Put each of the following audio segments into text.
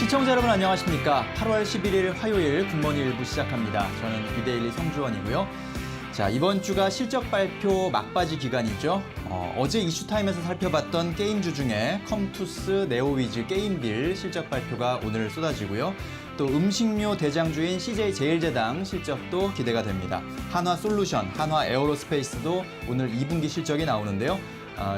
시청자 여러분 안녕하십니까? 8월 11일 화요일 굿모닝 일부 시작합니다. 저는 이데일리 성주원이고요. 자, 이번 주가 실적 발표 막바지 기간이죠. 어제 이슈타임에서 살펴봤던 게임주 중에 컴투스, 네오위즈, 게임빌 실적 발표가 오늘 쏟아지고요. 또 음식료 대장주인 CJ제일제당 실적도 기대가 됩니다. 한화솔루션, 한화에어로스페이스도 오늘 2분기 실적이 나오는데요.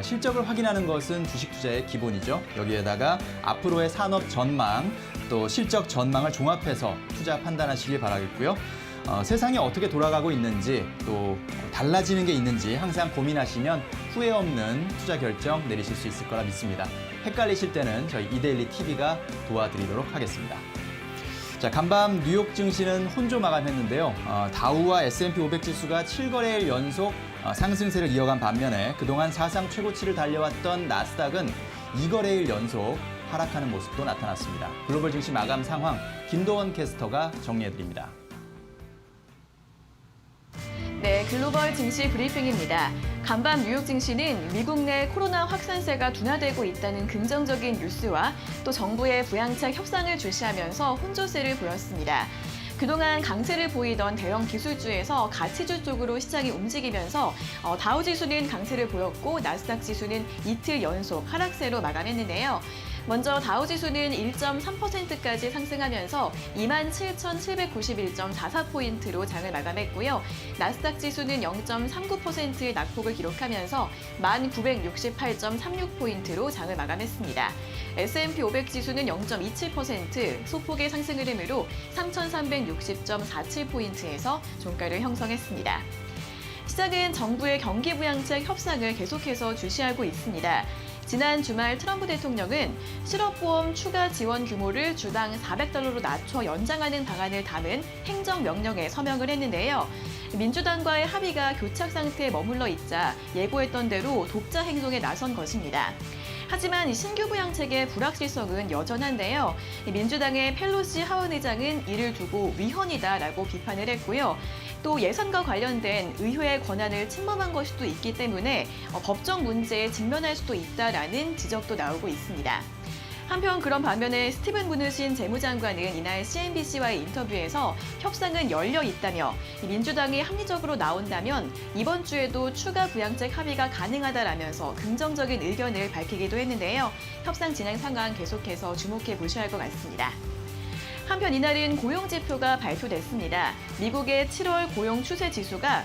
실적을 확인하는 것은 주식 투자의 기본이죠. 여기에다가 앞으로의 산업 전망, 또 실적 전망을 종합해서 투자 판단하시길 바라겠고요. 세상이 어떻게 돌아가고 있는지, 또 달라지는 게 있는지 항상 고민하시면 후회 없는 투자 결정 내리실 수 있을 거라 믿습니다. 헷갈리실 때는 저희 이데일리 TV가 도와드리도록 하겠습니다. 자, 간밤 뉴욕 증시는 혼조 마감했는데요. 다우와 S&P 500 지수가 7거래일 연속 상승세를 이어간 반면에 그동안 사상 최고치를 달려왔던 나스닥은 2거래일 연속 하락하는 모습도 나타났습니다. 글로벌 증시 마감 상황 김도원 캐스터가 정리해드립니다. 네, 글로벌 증시 브리핑입니다. 간밤 뉴욕 증시는 미국 내 코로나 확산세가 둔화되고 있다는 긍정적인 뉴스와 또 정부의 부양책 협상을 주시하면서 혼조세를 보였습니다. 그동안 강세를 보이던 대형 기술주에서 가치주 쪽으로 시장이 움직이면서 다우지수는 강세를 보였고 나스닥 지수는 이틀 연속 하락세로 마감했는데요. 먼저 다우지수는 1.3%까지 상승하면서 27,791.44포인트로 장을 마감했고요. 나스닥 지수는 0.39%의 낙폭을 기록하면서 1,968.36포인트로 장을 마감했습니다. S&P 500 지수는 0.27% 소폭의 상승 흐름으로 3,360.47포인트에서 종가를 형성했습니다. 시장은 정부의 경기부양책 협상을 계속해서 주시하고 있습니다. 지난 주말 트럼프 대통령은 실업보험 추가 지원 규모를 주당 $400로 낮춰 연장하는 방안을 담은 행정명령에 서명을 했는데요. 민주당과의 합의가 교착 상태에 머물러 있자 예고했던 대로 독자 행동에 나선 것입니다. 하지만 이 신규 부양책의 불확실성은 여전한데요. 민주당의 펠로시 하원의장은 이를 두고 위헌이다라고 비판을 했고요. 또 예산과 관련된 의회의 권한을 침범한 것일 수도 있기 때문에 법적 문제에 직면할 수도 있다라는 지적도 나오고 있습니다. 한편 그런 반면에 스티븐 무누신 재무장관은 이날 CNBC와의 인터뷰에서 협상은 열려 있다며 민주당이 합리적으로 나온다면 이번 주에도 추가 부양책 합의가 가능하다라면서 긍정적인 의견을 밝히기도 했는데요. 협상 진행 상황 계속해서 주목해 보셔야 할 것 같습니다. 한편 이날은 고용지표가 발표됐습니다. 미국의 7월 고용 추세 지수가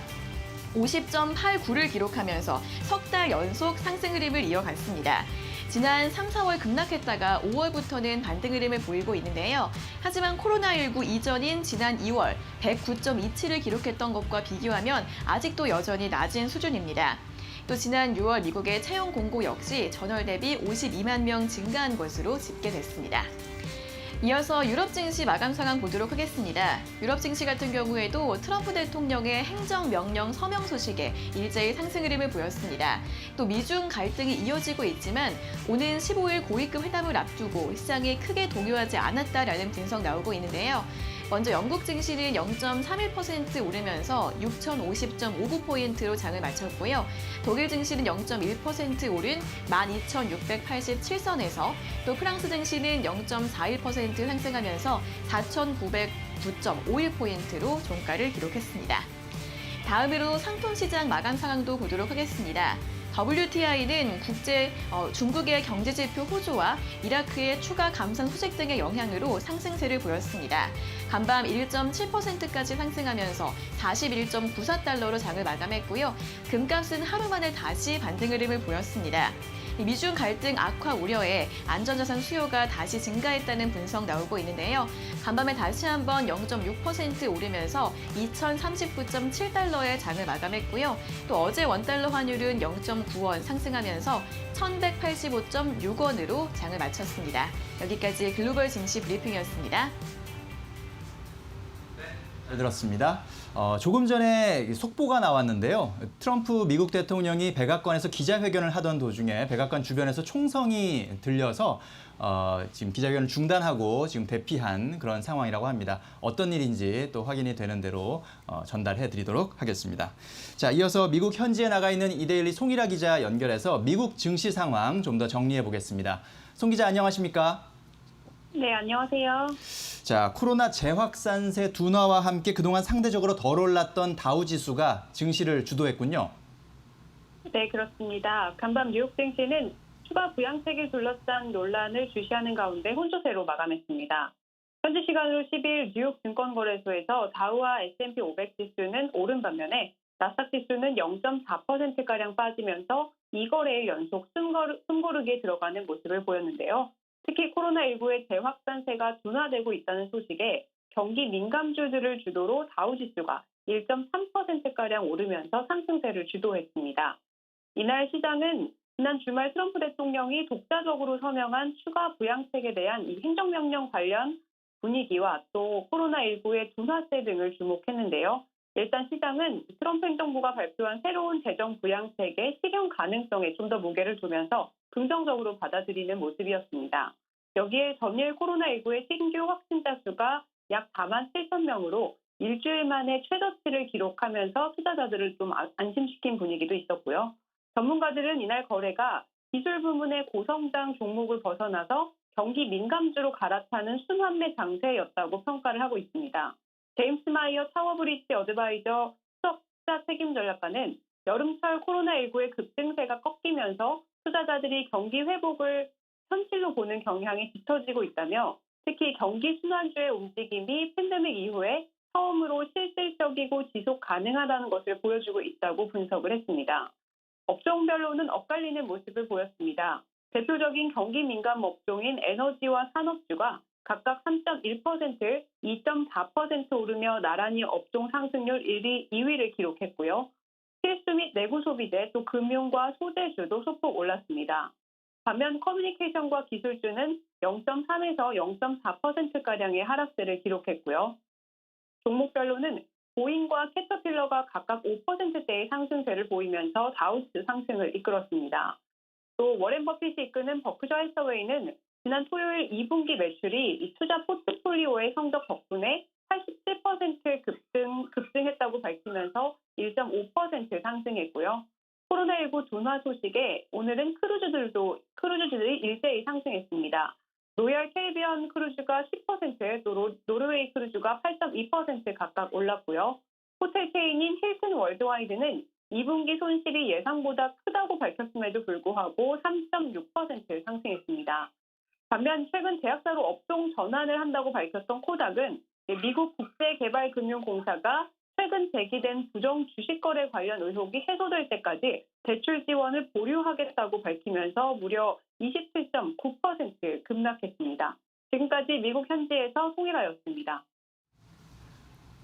50.89를 기록하면서 석 달 연속 상승 흐름을 이어갔습니다. 지난 3, 4월 급락했다가 5월부터는 반등 흐름을 보이고 있는데요. 하지만 코로나19 이전인 지난 2월 109.27을 기록했던 것과 비교하면 아직도 여전히 낮은 수준입니다. 또 지난 6월 미국의 채용 공고 역시 전월 대비 52만 명 증가한 것으로 집계됐습니다. 이어서 유럽 증시 마감 상황 보도록 하겠습니다. 유럽 증시 같은 경우에도 트럼프 대통령의 행정명령 서명 소식에 일제히 상승 흐름을 보였습니다. 또 미중 갈등이 이어지고 있지만 오는 15일 고위급 회담을 앞두고 시장이 크게 동요하지 않았다라는 분석 나오고 있는데요. 먼저 영국 증시는 0.31% 오르면서 6,050.59포인트로 장을 마쳤고요. 독일 증시는 0.1% 오른 12,687선에서 또 프랑스 증시는 0.41% 상승하면서 4,909.51포인트로 종가를 기록했습니다. 다음으로 상품시장 마감 상황도 보도록 하겠습니다. WTI는 중국의 경제지표 호조와 이라크의 추가 감산 소식 등의 영향으로 상승세를 보였습니다. 간밤 1.7%까지 상승하면서 41.94달러로 장을 마감했고요. 금값은 하루 만에 다시 반등 흐름을 보였습니다. 미중 갈등 악화 우려에 안전자산 수요가 다시 증가했다는 분석 나오고 있는데요. 간밤에 다시 한번 0.6% 오르면서 2,039.7달러의 장을 마감했고요. 또 어제 원달러 환율은 0.9원 상승하면서 1,185.6원으로 장을 마쳤습니다. 여기까지 글로벌 증시 브리핑이었습니다. 잘 들었습니다. 조금 전에 속보가 나왔는데요. 트럼프 미국 대통령이 백악관에서 기자회견을 하던 도중에 백악관 주변에서 총성이 들려서 지금 기자회견을 중단하고 지금 대피한 그런 상황이라고 합니다. 어떤 일인지 또 확인이 되는 대로 전달해 드리도록 하겠습니다. 자, 이어서 미국 현지에 나가 있는 이데일리 송일아 기자 연결해서 미국 증시 상황 좀 더 정리해 보겠습니다. 송 기자 안녕하십니까? 네, 안녕하세요. 자, 코로나 재확산세 둔화와 함께 그동안 상대적으로 덜 올랐던 다우 지수가 증시를 주도했군요. 네, 그렇습니다. 간밤 뉴욕 증시는 추가 부양책을 둘러싼 논란을 주시하는 가운데 혼조세로 마감했습니다. 현지 시간으로 10일 뉴욕 증권거래소에서 다우와 S&P 500 지수는 오른 반면에 나스닥 지수는 0.4%가량 빠지면서 2거래일 연속 숨고르기에 들어가는 모습을 보였는데요. 특히 코로나19의 재확산세가 둔화되고 있다는 소식에 경기 민감주들을 주도로 다우 지수가 1.3%가량 오르면서 상승세를 주도했습니다. 이날 시장은 지난 주말 트럼프 대통령이 독자적으로 서명한 추가 부양책에 대한 이 행정명령 관련 분위기와 또 코로나19의 둔화세 등을 주목했는데요. 일단 시장은 트럼프 행정부가 발표한 새로운 재정 부양책의 실현 가능성에 좀 더 무게를 두면서 긍정적으로 받아들이는 모습이었습니다. 여기에 전일 코로나19의 신규 확진자 수가 약 4만 7천 명으로 일주일 만에 최저치를 기록하면서 투자자들을 좀 안심시킨 분위기도 있었고요. 전문가들은 이날 거래가 기술 부문의 고성장 종목을 벗어나서 경기 민감주로 갈아타는 순환매 장세였다고 평가를 하고 있습니다. 제임스 마이어 타워브리지 어드바이저 수석자 책임 전략가는 여름철 코로나19의 급등세가 꺾이면서 투자자들이 경기 회복을 현실로 보는 경향이 짙어지고 있다며 특히 경기 순환주의 움직임이 팬데믹 이후에 처음으로 실질적이고 지속 가능하다는 것을 보여주고 있다고 분석을 했습니다. 업종별로는 엇갈리는 모습을 보였습니다. 대표적인 경기 민감 업종인 에너지와 산업주가 각각 3.1%, 2.4% 오르며 나란히 업종 상승률 2위를 기록했고요. 필수 및 내구 소비재 또 금융과 소재주도 소폭 올랐습니다. 반면 커뮤니케이션과 기술주는 0.3에서 0.4%가량의 하락세를 기록했고요. 종목별로는 보잉과 캐터필러가 각각 5%대의 상승세를 보이면서 다우스 상승을 이끌었습니다. 또 워렌 버핏이 이끄는 버크셔 해서웨이는 지난 토요일 2분기 매출이 이 투자 포트폴리오의 성적 덕분에 87% 급등했다고 밝히면서 1.5% 상승했고요. 코로나19 둔화 소식에 오늘은 크루즈들이 일제히 상승했습니다. 로얄 캐리비안 크루즈가 10%, 또 노르웨이 크루즈가 8.2% 각각 올랐고요. 호텔 체인인 힐튼 월드와이드는 2분기 손실이 예상보다 크다고 밝혔음에도 불구하고 3.6% 상승했습니다. 반면 최근 제약사로 업종 전환을 한다고 밝혔던 코닥은 미국 국제개발금융공사가 최근 제기된 부정 주식거래 관련 의혹이 해소될 때까지 대출 지원을 보류하겠다고 밝히면서 무려 27.9% 급락했습니다. 지금까지 미국 현지에서 송일아였습니다.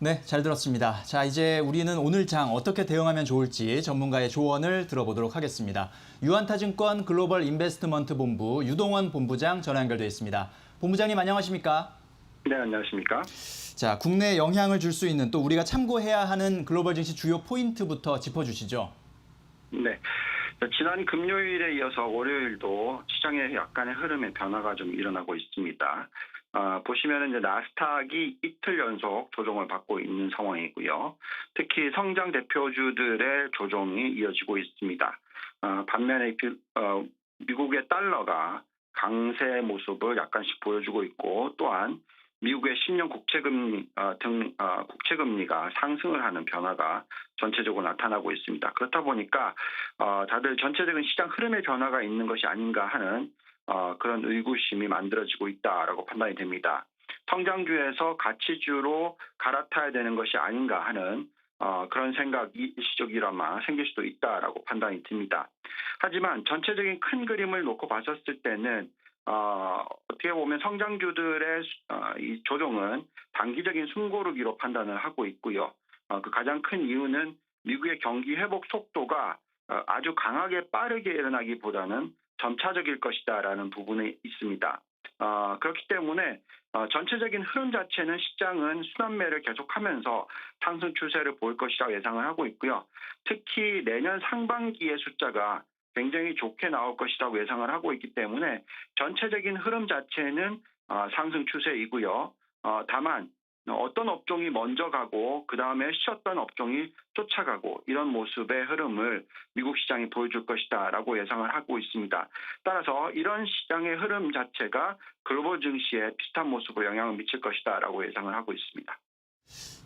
네, 잘 들었습니다. 자, 이제 우리는 오늘 장 어떻게 대응하면 좋을지 전문가의 조언을 들어보도록 하겠습니다. 유한타증권 글로벌 인베스트먼트 본부 유동원 본부장 전화 연결돼 있습니다. 본부장님 안녕하십니까? 네, 안녕하십니까? 자, 국내에 영향을 줄 수 있는 또 우리가 참고해야 하는 글로벌 증시 주요 포인트부터 짚어주시죠. 네. 지난 금요일에 이어서 월요일도 시장의 약간의 흐름의 변화가 좀 일어나고 있습니다. 보시면 이제 나스닥이 이틀 연속 조정을 받고 있는 상황이고요. 특히 성장 대표주들의 조정이 이어지고 있습니다. 반면에 미국의 달러가 강세 모습을 약간씩 보여주고 있고 또한 미국의 10년 국채금리가 상승을 하는 변화가 전체적으로 나타나고 있습니다. 그렇다 보니까 다들 전체적인 시장 흐름의 변화가 있는 것이 아닌가 하는 그런 의구심이 만들어지고 있다라고 판단이 됩니다. 성장주에서 가치주로 갈아타야 되는 것이 아닌가 하는 그런 생각이 일시적이라마 생길 수도 있다라고 판단이 듭니다. 하지만 전체적인 큰 그림을 놓고 봤었을 때는 어떻게 보면 성장주들의 이 조정은 단기적인 숨고르기로 판단을 하고 있고요. 그 가장 큰 이유는 미국의 경기 회복 속도가 아주 강하게 빠르게 일어나기보다는 점차적일 것이다라는 부분이 있습니다. 그렇기 때문에 전체적인 흐름 자체는 시장은 순환매를 계속하면서 상승 추세를 보일 것이라고 예상을 하고 있고요. 특히 내년 상반기의 숫자가 굉장히 좋게 나올 것이라고 예상을 하고 있기 때문에 전체적인 흐름 자체는 상승 추세이고요. 다만 어떤 업종이 먼저 가고 그다음에 쉬었던 업종이 쫓아가고 이런 모습의 흐름을 미국 시장이 보여줄 것이다라고 예상을 하고 있습니다. 따라서 이런 시장의 흐름 자체가 글로벌 증시에 비슷한 모습으로 영향을 미칠 것이다라고 예상을 하고 있습니다.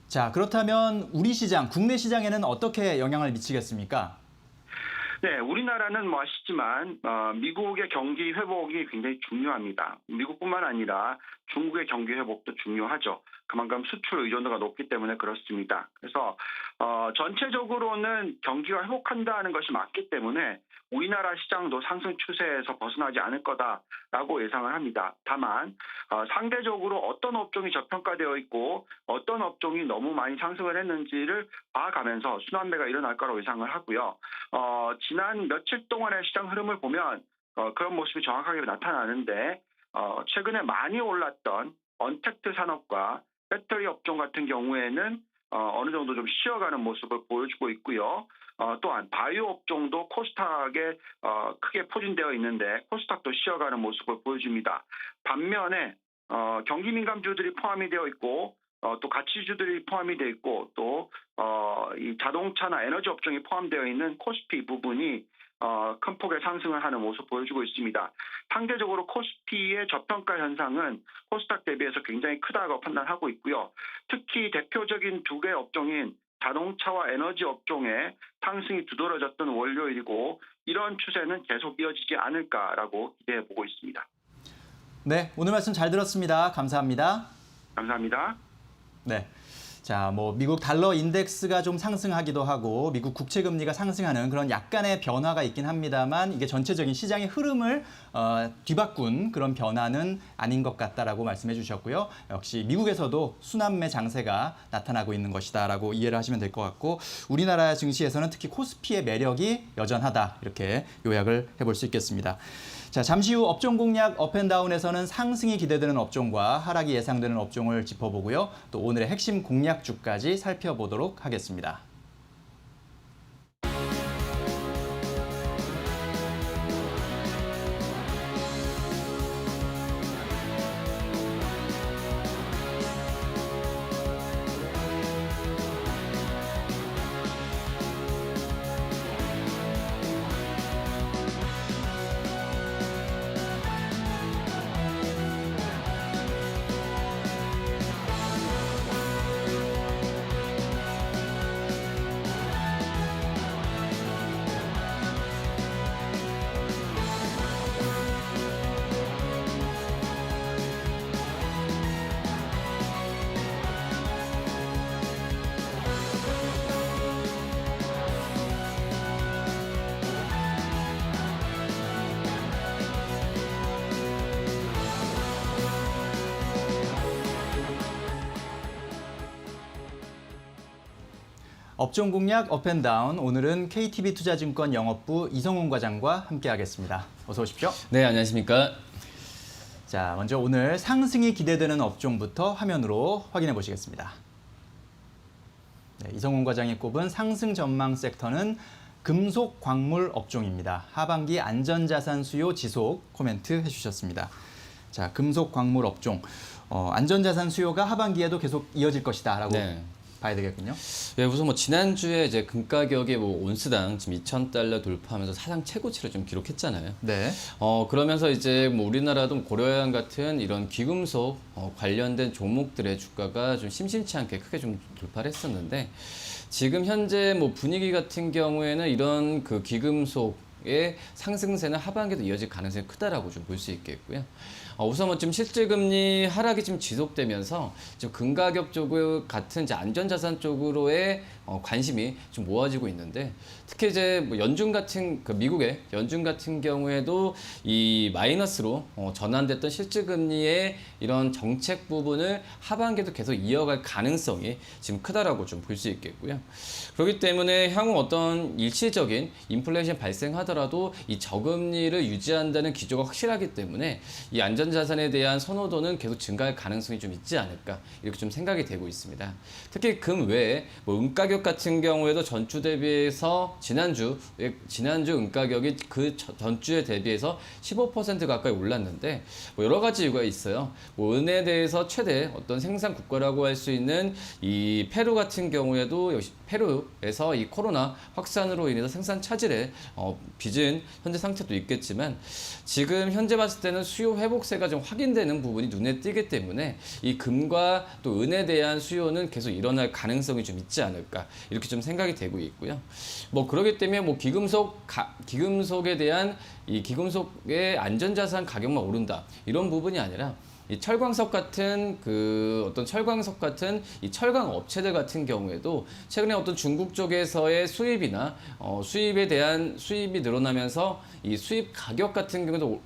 자, 그렇다면 우리 시장, 국내 시장에는 어떻게 영향을 미치겠습니까? 네, 우리나라는 뭐 아시지만 미국의 경기 회복이 굉장히 중요합니다. 미국뿐만 아니라 중국의 경기 회복도 중요하죠. 그만큼 수출 의존도가 높기 때문에 그렇습니다. 그래서 전체적으로는 경기가 회복한다는 것이 맞기 때문에 우리나라 시장도 상승 추세에서 벗어나지 않을 거다라고 예상을 합니다. 다만 상대적으로 어떤 업종이 저평가되어 있고 어떤 업종이 너무 많이 상승을 했는지를 봐가면서 순환매가 일어날 거라고 예상을 하고요. 지난 며칠 동안의 시장 흐름을 보면 그런 모습이 정확하게 나타나는데 최근에 많이 올랐던 언택트 산업과 배터리 업종 같은 경우에는 어느 정도 좀 쉬어가는 모습을 보여주고 있고요. 또한 바이오 업종도 코스닥에 크게 포진되어 있는데 코스닥도 쉬어가는 모습을 보여줍니다. 반면에 경기 민감주들이 포함이 되어 있고 또 가치주들이 포함이 되어 있고 또 이 자동차나 에너지 업종이 포함되어 있는 코스피 부분이 큰 폭의 상승을 하는 모습을 보여주고 있습니다. 상대적으로 코스피의 저평가 현상은 코스닥 대비해서 굉장히 크다고 판단하고 있고요. 특히 대표적인 두 개 업종인 자동차와 에너지 업종의 상승이 두드러졌던 월요일이고 이런 추세는 계속 이어지지 않을까라고 기대해 보고 있습니다. 네, 오늘 말씀 잘 들었습니다. 감사합니다. 감사합니다. 네. 자, 뭐 미국 달러 인덱스가 좀 상승하기도 하고 미국 국채 금리가 상승하는 그런 약간의 변화가 있긴 합니다만 이게 전체적인 시장의 흐름을 뒤바꾼 그런 변화는 아닌 것 같다라고 말씀해 주셨고요. 역시 미국에서도 순환매 장세가 나타나고 있는 것이다라고 이해를 하시면 될 것 같고 우리나라 증시에서는 특히 코스피의 매력이 여전하다 이렇게 요약을 해볼 수 있겠습니다. 자, 잠시 후 업종 공략 업앤다운에서는 상승이 기대되는 업종과 하락이 예상되는 업종을 짚어보고요. 또 오늘의 핵심 공략주까지 살펴보도록 하겠습니다. 업종 공략 업앤다운 오늘은 KTB투자증권 영업부 이성훈 과장과 함께하겠습니다. 어서 오십시오. 네, 안녕하십니까. 자, 먼저 오늘 상승이 기대되는 업종부터 화면으로 확인해 보시겠습니다. 네, 이성훈 과장이 꼽은 상승 전망 섹터는 금속 광물 업종입니다. 하반기 안전자산 수요 지속 코멘트 해주셨습니다. 자, 금속 광물 업종 안전자산 수요가 하반기에도 계속 이어질 것이다라고 봐야 되겠군요. 네, 우선 뭐 지난주에 이제 금 가격이 뭐 온스당 지금 $2,000 돌파하면서 사상 최고치를 좀 기록했잖아요. 네. 그러면서 이제 뭐 우리나라도 고려양 같은 이런 귀금속 관련된 종목들의 주가가 좀 심심치 않게 크게 좀 돌파를 했었는데 지금 현재 뭐 분위기 같은 경우에는 이런 그 귀금속의 상승세는 하반기도 이어질 가능성이 크다라고 좀 볼 수 있겠고요. 우선 뭐 좀 실질금리 하락이 좀 지속되면서 좀 금가격 쪽 같은 이제 안전자산 쪽으로의 관심이 좀 모아지고 있는데 특히 이제 뭐 연준 같은 그 미국의 연준 같은 경우에도 이 마이너스로 전환됐던 실질금리의 이런 정책 부분을 하반기에도 계속 이어갈 가능성이 지금 크다라고 좀 볼 수 있겠고요. 그렇기 때문에 향후 어떤 일시적인 인플레이션 발생하더라도 이 저금리를 유지한다는 기조가 확실하기 때문에 이 안전자산에 대한 선호도는 계속 증가할 가능성이 좀 있지 않을까 이렇게 좀 생각이 되고 있습니다. 특히 금 외에 뭐 은가격 가격 같은 경우에도 전주 대비해서 지난주 은가격이 그 전주에 대비해서 15% 가까이 올랐는데 뭐 여러 가지 이유가 있어요. 뭐 은에 대해서 최대 어떤 생산 국가라고 할 수 있는 이 페루 같은 경우에도 역시 페루에서 이 코로나 확산으로 인해서 생산 차질에 빚은 현재 상태도 있겠지만 지금 현재 봤을 때는 수요 회복세가 좀 확인되는 부분이 눈에 띄기 때문에 이 금과 또 은에 대한 수요는 계속 일어날 가능성이 좀 있지 않을까 이렇게 좀 생각이 되고 있고요. 뭐 그렇기 때문에 뭐 기금속에 대한 이 기금속의 안전자산 가격만 오른다 이런 부분이 아니라 이 철광석 같은 철광석 같은 이 철강 업체들 같은 경우에도 최근에 어떤 중국 쪽에서의 수입이나 수입에 대한 수입이 늘어나면서 이 수입 가격 같은 경우도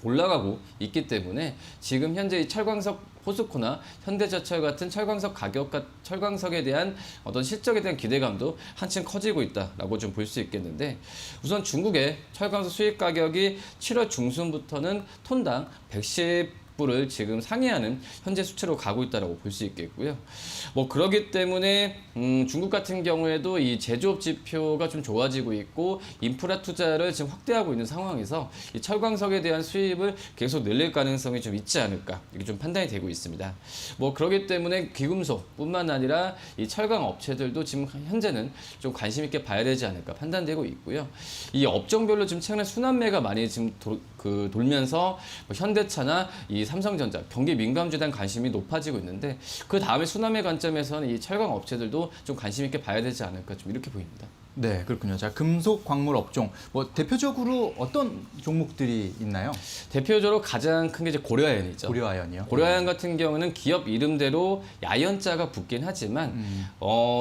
올라가고 있기 때문에 지금 현재 이 철광석 포스코나 현대제철 같은 철광석에 대한 어떤 실적에 대한 기대감도 한층 커지고 있다라고 좀 볼 수 있겠는데 우선 중국의 철광석 수입 가격이 7월 중순부터는 톤당 110불을 지금 상회하는 현재 수치로 가고 있다라고 볼 수 있겠고요. 뭐 그러기 때문에 중국 같은 경우에도 이 제조업 지표가 좀 좋아지고 있고 인프라 투자를 지금 확대하고 있는 상황에서 이 철광석에 대한 수입을 계속 늘릴 가능성이 좀 있지 않을까 이게 좀 판단이 되고 있습니다. 뭐 그러기 때문에 귀금속뿐만 아니라 이 철강 업체들도 지금 현재는 좀 관심 있게 봐야 되지 않을까 판단되고 있고요. 이 업종별로 지금 최근에 순환매가 많이 지금 돌면서 뭐 현대차나 이 삼성전자, 경기 민감주에 대한 관심이 높아지고 있는데 그 다음에 순환매 관점에서는 이 철강 업체들도 좀 관심 있게 봐야 되지 않을까 좀 이렇게 보입니다. 네, 그렇군요. 자, 금속 광물 업종 뭐 대표적으로 어떤 종목들이 있나요? 대표적으로 가장 큰 게 이제 고려아연이죠. 고려아연이요. 고려아연 같은 경우는 기업 이름대로 야연자가 붙긴 하지만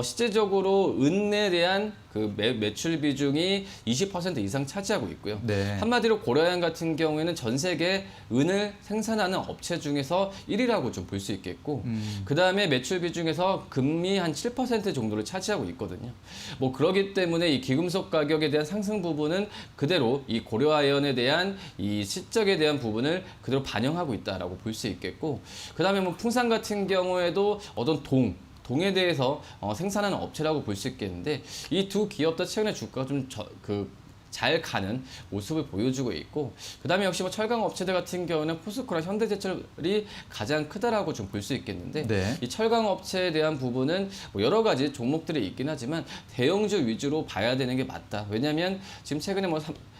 실제적으로 은에 대한 그 매출 비중이 20% 이상 차지하고 있고요. 네. 한마디로 고려아연 같은 경우에는 전 세계 은을 생산하는 업체 중에서 1위라고 좀 볼 수 있겠고 그 다음에 매출 비중에서 금이 한 7% 정도를 차지하고 있거든요. 뭐 그러기 때문에 이 기금속 가격에 대한 상승 부분은 그대로 이 고려아연에 대한 이 실적에 대한 부분을 그대로 반영하고 있다라고 볼 수 있겠고 그 다음에 뭐 풍산 같은 경우에도 어떤 동에 대해서 생산하는 업체라고 볼 수 있겠는데 이 두 기업 다 최근에 주가가 좀 잘 가는 모습을 보여주고 있고 그 다음에 역시 뭐 철강 업체들 같은 경우는 포스코랑 현대제철이 가장 크다라고 좀 볼 수 있겠는데 네. 이 철강 업체에 대한 부분은 뭐 여러 가지 종목들이 있긴 하지만 대형주 위주로 봐야 되는 게 맞다. 왜냐하면 지금 최근에 뭐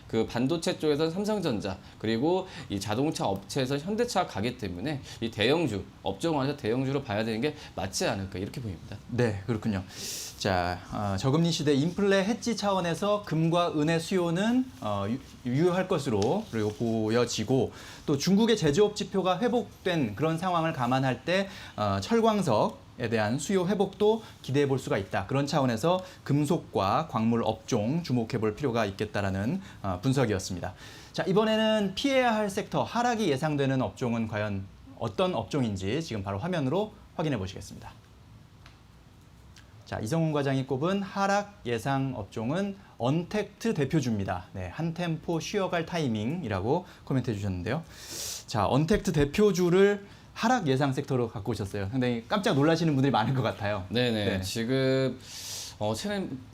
그 반도체 쪽에서는 삼성전자 그리고 이 자동차 업체에서 현대차가 가기 때문에 이 대형주 업종 안에서 대형주로 봐야 되는 게 맞지 않을까 이렇게 보입니다. 네, 그렇군요. 자, 저금리 시대 인플레 해지 차원에서 금과 은의 수요는 유효할 것으로 그리고 보여지고 또 중국의 제조업 지표가 회복된 그런 상황을 감안할 때 철광석에 대한 수요 회복도 기대해 볼 수가 있다. 그런 차원에서 금속과 광물 업종 주목해 볼 필요가 있겠다라는 분석이었습니다. 자, 이번에는 피해야 할 섹터 하락이 예상되는 업종은 과연 어떤 업종인지 지금 바로 화면으로 확인해 보시겠습니다. 자, 이성훈 과장이 꼽은 하락 예상 업종은 언택트 대표주입니다. 네, 한 템포 쉬어갈 타이밍이라고 코멘트해 주셨는데요. 자, 언택트 대표주를 하락 예상 섹터로 갖고 오셨어요. 상당히 깜짝 놀라시는 분들이 많을 것 같아요. 네네. 네. 지금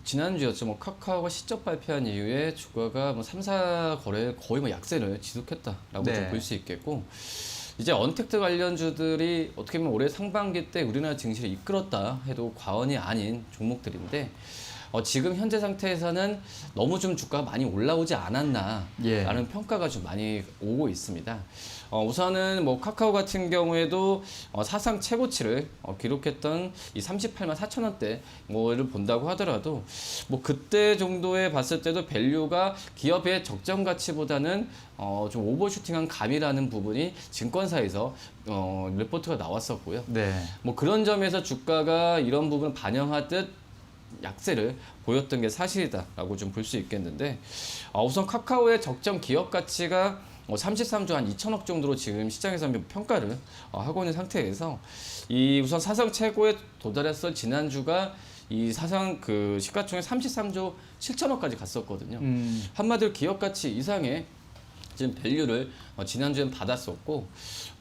지난주였죠. 뭐 카카오가 실적 발표한 이후에 주가가 뭐 3, 4거래 거의 뭐 약세를 지속했다라고 네. 좀 볼 수 있겠고. 이제 언택트 관련주들이 어떻게 보면 올해 상반기 때 우리나라 증시를 이끌었다 해도 과언이 아닌 종목들인데 지금 현재 상태에서는 너무 좀 주가가 많이 올라오지 않았나라는 예. 평가가 좀 많이 오고 있습니다. 우선은 뭐 카카오 같은 경우에도 사상 최고치를 기록했던 이 38만 4천 원대 뭐를 본다고 하더라도 뭐 그때 정도에 봤을 때도 밸류가 기업의 적정 가치보다는 좀 오버슈팅한 감이라는 부분이 증권사에서 리포트가 나왔었고요. 네. 뭐 그런 점에서 주가가 이런 부분을 반영하듯 약세를 보였던 게 사실이다라고 좀 볼 수 있겠는데 우선 카카오의 적정 기업 가치가 33조 한 2천억 정도로 지금 시장에서 평가를 하고 있는 상태에서 이 우선 사상 최고에 도달했을 지난주가 이 사상 그 시가총액 33조 7천억까지 갔었거든요. 한마디로 기업 가치 이상의 지금 밸류를 지난주엔 받았었고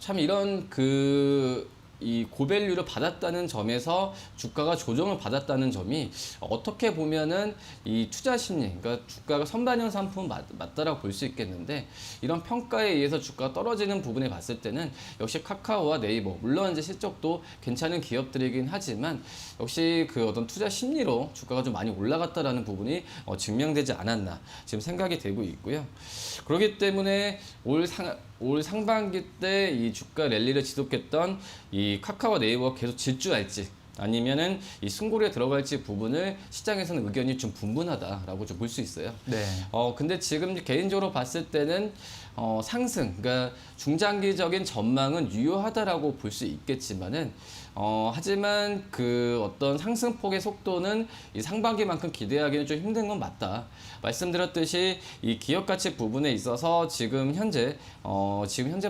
참 이런 그 이 고밸류를 받았다는 점에서 주가가 조정을 받았다는 점이 어떻게 보면은 이 투자 심리, 그러니까 주가가 선반영 상품 맞다라고 볼 수 있겠는데, 이런 평가에 의해서 주가가 떨어지는 부분에 봤을 때는 역시 카카오와 네이버, 물론 이제 실적도 괜찮은 기업들이긴 하지만 역시 그 어떤 투자 심리로 주가가 좀 많이 올라갔다라는 부분이 증명되지 않았나 지금 생각이 되고 있고요. 그렇기 때문에 올 상반기 때 이 주가 랠리를 지속했던 이 카카오 네이버가 계속 질주할지 아니면은 이 승고리에 들어갈지 부분을 시장에서는 의견이 좀 분분하다라고 좀 볼 수 있어요. 네. 근데 지금 개인적으로 봤을 때는 상승, 그러니까 중장기적인 전망은 유효하다라고 볼 수 있겠지만은 하지만 그 어떤 상승폭의 속도는 이 상반기만큼 기대하기는 좀 힘든 건 맞다. 말씀드렸듯이 이 기업 가치 부분에 있어서 지금 현재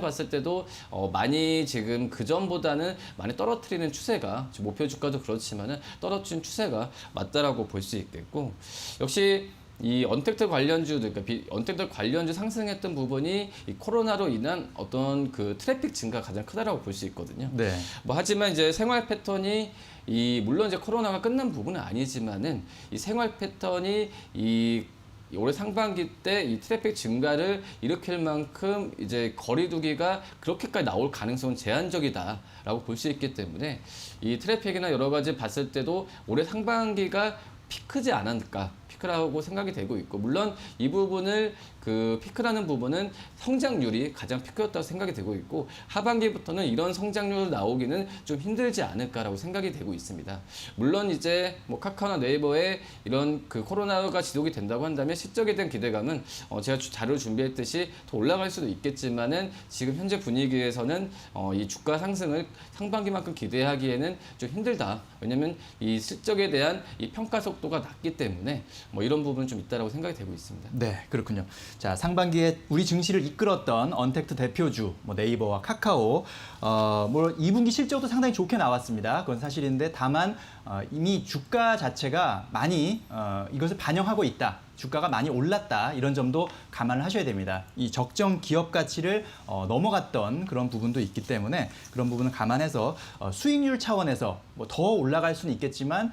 봤을 때도 많이 지금 그 전보다는 많이 떨어뜨리는 추세가, 목표 주가도 그렇지만은 떨어지는 추세가 맞다라고 볼 수 있겠고, 역시 이 언택트 관련주들, 그러니까 언택트 관련주 상승했던 부분이 이 코로나로 인한 어떤 그 트래픽 증가가 가장 크다라고 볼 수 있거든요. 네. 하지만 이제 생활 패턴이 물론 이제 코로나가 끝난 부분은 아니지만은 이 생활 패턴이 올해 상반기 때 이 트래픽 증가를 일으킬 만큼 이제 거리두기가 그렇게까지 나올 가능성은 제한적이다라고 볼 수 있기 때문에 이 트래픽이나 여러 가지 봤을 때도 올해 상반기가 피크지 않았을까, 피크라고 생각이 되고 있고, 물론 이 부분을 그 피크라는 부분은 성장률이 가장 피크였다고 생각이 되고 있고, 하반기부터는 이런 성장률 나오기는 좀 힘들지 않을까라고 생각이 되고 있습니다. 물론 이제 뭐 카카오나 네이버에 이런 그 코로나가 지속이 된다고 한다면 실적에 대한 기대감은 제가 자료를 준비했듯이 더 올라갈 수도 있겠지만은 지금 현재 분위기에서는 이 주가 상승을 상반기만큼 기대하기에는 좀 힘들다. 왜냐면 이 실적에 대한 이 평가 속도가 낮기 때문에 뭐 이런 부분은 좀 있다라고 생각이 되고 있습니다. 네, 그렇군요. 자, 상반기에 우리 증시를 이끌었던 언택트 대표주 뭐 네이버와 카카오, 뭐 2분기 실적도 상당히 좋게 나왔습니다. 그건 사실인데, 다만 이미 주가 자체가 많이 이것을 반영하고 있다. 주가가 많이 올랐다, 이런 점도 감안을 하셔야 됩니다. 이 적정 기업 가치를 넘어갔던 그런 부분도 있기 때문에 그런 부분은 감안해서 수익률 차원에서 뭐 더 올라갈 수는 있겠지만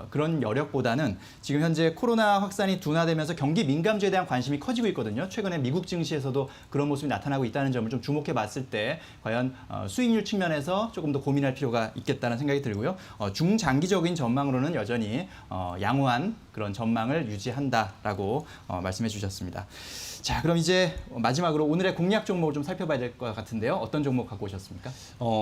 그런 여력보다는 지금 현재 코로나 확산이 둔화되면서 경기 민감주에 대한 관심이 커지고 있거든요. 최근에 미국 증시에서도 그런 모습이 나타나고 있다는 점을 좀 주목해 봤을 때 과연 수익률 측면에서 조금 더 고민할 필요가 있겠다는 생각이 들고요. 중장기적인 전망으로는 여전히 양호한 그런 전망을 유지한다라고 말씀해 주셨습니다. 자, 그럼 이제 마지막으로 오늘의 공략 종목을 좀 살펴봐야 될 것 같은데요. 어떤 종목 갖고 오셨습니까?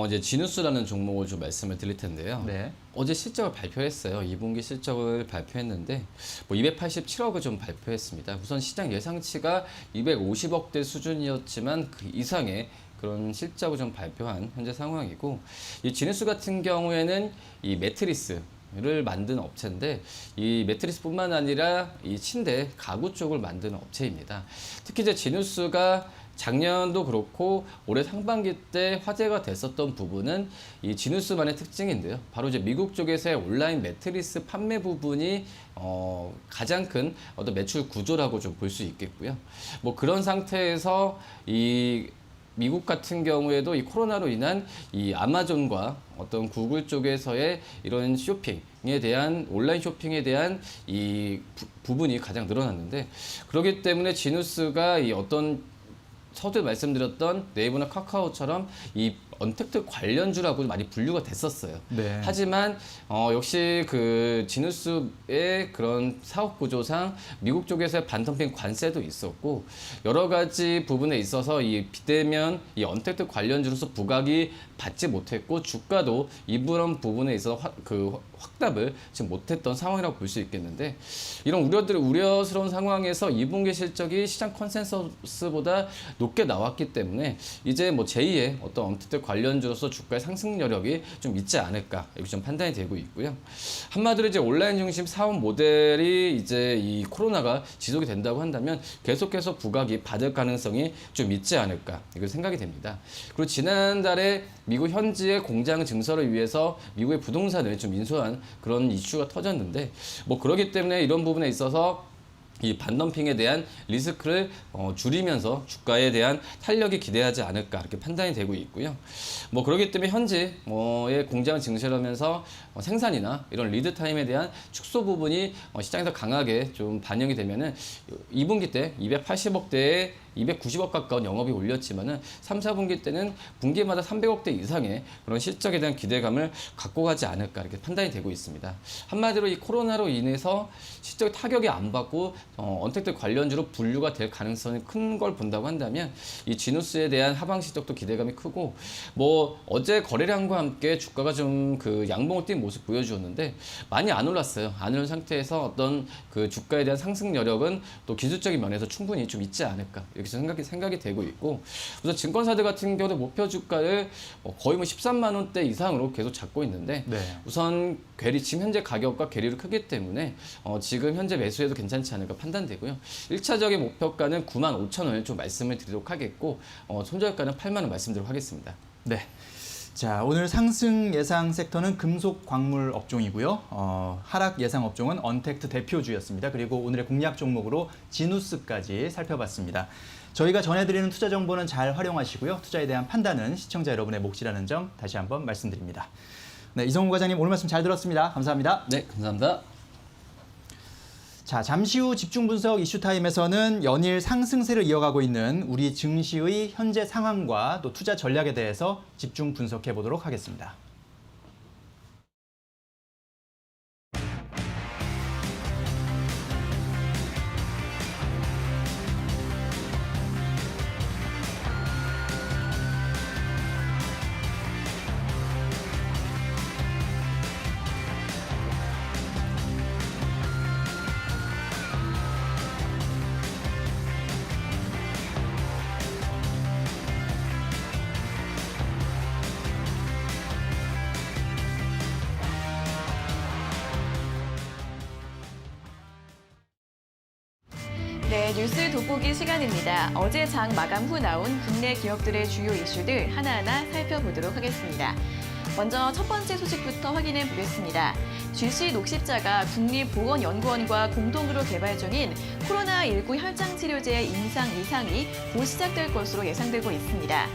이제 지누스라는 종목을 좀 말씀을 드릴 텐데요. 네. 어제 실적을 발표했어요. 2분기 실적을 발표했는데 뭐 287억을 좀 발표했습니다. 우선 시장 예상치가 250억대 수준이었지만 그 이상의 그런 실적을 좀 발표한 현재 상황이고, 이 지누스 같은 경우에는 이 매트리스를 만드는 업체인데, 이 매트리스뿐만 아니라 이 침대, 가구 쪽을 만드는 업체입니다. 특히 이제 지누스가 작년도 그렇고 올해 상반기 때 화제가 됐었던 부분은 이 지누스만의 특징인데요. 바로 이제 미국 쪽에서의 온라인 매트리스 판매 부분이 가장 큰 어떤 매출 구조라고 좀 볼 수 있겠고요. 뭐 그런 상태에서 이 미국 같은 경우에도 이 코로나로 인한 이 아마존과 어떤 구글 쪽에서의 이런 쇼핑에 대한, 온라인 쇼핑에 대한 이 부분이 가장 늘어났는데, 그렇기 때문에 지누스가 이 어떤 서두에 말씀드렸던 네이버나 카카오처럼 이 언택트 관련주라고 많이 분류가 됐었어요. 네. 하지만 역시 그 지누스의 그런 사업 구조상 미국 쪽에서의 반덤핑 관세도 있었고, 여러 가지 부분에 있어서 이 비대면 이 언택트 관련주로서 부각이 받지 못했고, 주가도 이런 부분에 있어서 확답을 지금 못했던 상황이라고 볼 수 있겠는데, 이런 우려스러운 상황에서 2분기 실적이 시장 컨센서스보다 높게 나왔기 때문에 이제 뭐 제2의 어떤 언택트 관련주로서 주가의 상승 여력이 좀 있지 않을까, 이렇게 좀 판단이 되고 있고요. 한마디로 이제 온라인 중심 사업 모델이 이제 이 코로나가 지속이 된다고 한다면 계속해서 부각이 받을 가능성이 좀 있지 않을까, 이렇게 생각이 됩니다. 그리고 지난달에 미국 현지의 공장 증설을 위해서 미국의 부동산을 좀 인수한 그런 이슈가 터졌는데, 뭐 그렇기 때문에 이런 부분에 있어서 이 반덤핑에 대한 리스크를 줄이면서 주가에 대한 탄력이 기대하지 않을까 이렇게 판단이 되고 있고요. 뭐 그렇기 때문에 현재의 공장 증설하면서 생산이나 이런 리드 타임에 대한 축소 부분이 시장에서 강하게 좀 반영이 되면은 2분기 때 280억대에 290억 가까운 영업이 올렸지만은 3, 4분기 때는 분기마다 300억대 이상의 그런 실적에 대한 기대감을 갖고 가지 않을까 이렇게 판단이 되고 있습니다. 한마디로 이 코로나로 인해서 실적 타격이 안 받고 언택트 관련주로 분류가 될 가능성이 큰 걸 본다고 한다면 이 지누스에 대한 하방 실적도 기대감이 크고 뭐 어제 거래량과 함께 주가가 좀 그 양봉을 띈 모습 보여주었는데 많이 안 올랐어요. 안 오른 상태에서 어떤 그 주가에 대한 상승 여력은 또 기술적인 면에서 충분히 좀 있지 않을까 이렇게 생각이 되고 있고 우선 증권사들 같은 경우도 목표 주가를 거의 뭐 13만 원대 이상으로 계속 잡고 있는데 네. 우선 지금 현재 가격과 괴리를 크기 때문에 지금 현재 매수해도 괜찮지 않을까 판단되고요. 1차적인 목표가는 9만 5천 원을 좀 말씀을 드리도록 하겠고 손절가는 8만 원 말씀드리도록 하겠습니다. 네. 자, 오늘 상승 예상 섹터는 금속 광물 업종이고요. 하락 예상 업종은 언택트 대표주였습니다. 그리고 오늘의 공략 종목으로 지누스까지 살펴봤습니다. 저희가 전해드리는 투자 정보는 잘 활용하시고요. 투자에 대한 판단은 시청자 여러분의 몫이라는 점 다시 한번 말씀드립니다. 네, 이성훈 과장님 오늘 말씀 잘 들었습니다. 감사합니다. 네, 감사합니다. 자, 잠시 후 집중 분석 이슈타임에서는 연일 상승세를 이어가고 있는 우리 증시의 현재 상황과 또 투자 전략에 대해서 집중 분석해 보도록 하겠습니다. 네, 뉴스 돋보기 시간입니다. 어제 장 마감 후 나온 국내 기업들의 주요 이슈들 하나하나 살펴보도록 하겠습니다. 먼저 첫 번째 소식부터 확인해 보겠습니다. GC 녹십자가 국립보건연구원과 공동으로 개발 중인 코로나19 혈장치료제 임상 2상이 곧 시작될 것으로 예상되고 있습니다.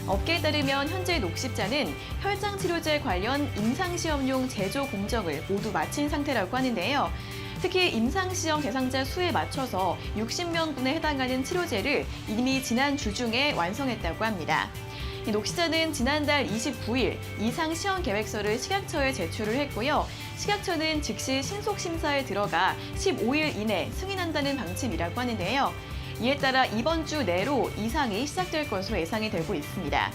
업계에 따르면 현재 녹십자는 혈장치료제 관련 임상시험용 제조 공정을 모두 마친 상태라고 하는데요. 특히 임상시험 대상자 수에 맞춰서 60명분에 해당하는 치료제를 이미 지난 주 중에 완성했다고 합니다. 이 녹십자는 지난달 29일 이상 시험 계획서를 식약처에 제출을 했고요. 식약처는 즉시 신속심사에 들어가 15일 이내 승인한다는 방침이라고 하는데요. 이에 따라 이번 주 내로 이상이 시작될 것으로 예상이 되고 있습니다.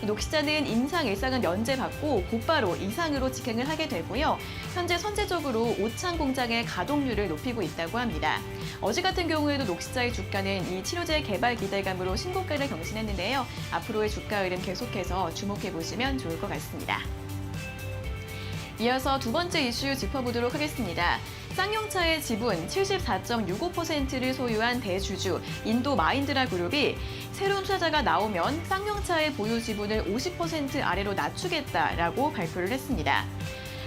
녹십자는 임상 1상은 면제받고 곧바로 2상으로 직행을 하게 되고요. 현재 선제적으로 오창 공장의 가동률을 높이고 있다고 합니다. 어제 같은 경우에도 녹십자의 주가는 이 치료제 개발 기대감으로 신고가를 경신했는데요. 앞으로의 주가 흐름 계속해서 주목해 보시면 좋을 것 같습니다. 이어서 두 번째 이슈 짚어보도록 하겠습니다. 쌍용차의 지분 74.65%를 소유한 대주주 인도 마힌드라 그룹이 새로운 투자자가 나오면 쌍용차의 보유 지분을 50% 아래로 낮추겠다라고 발표를 했습니다.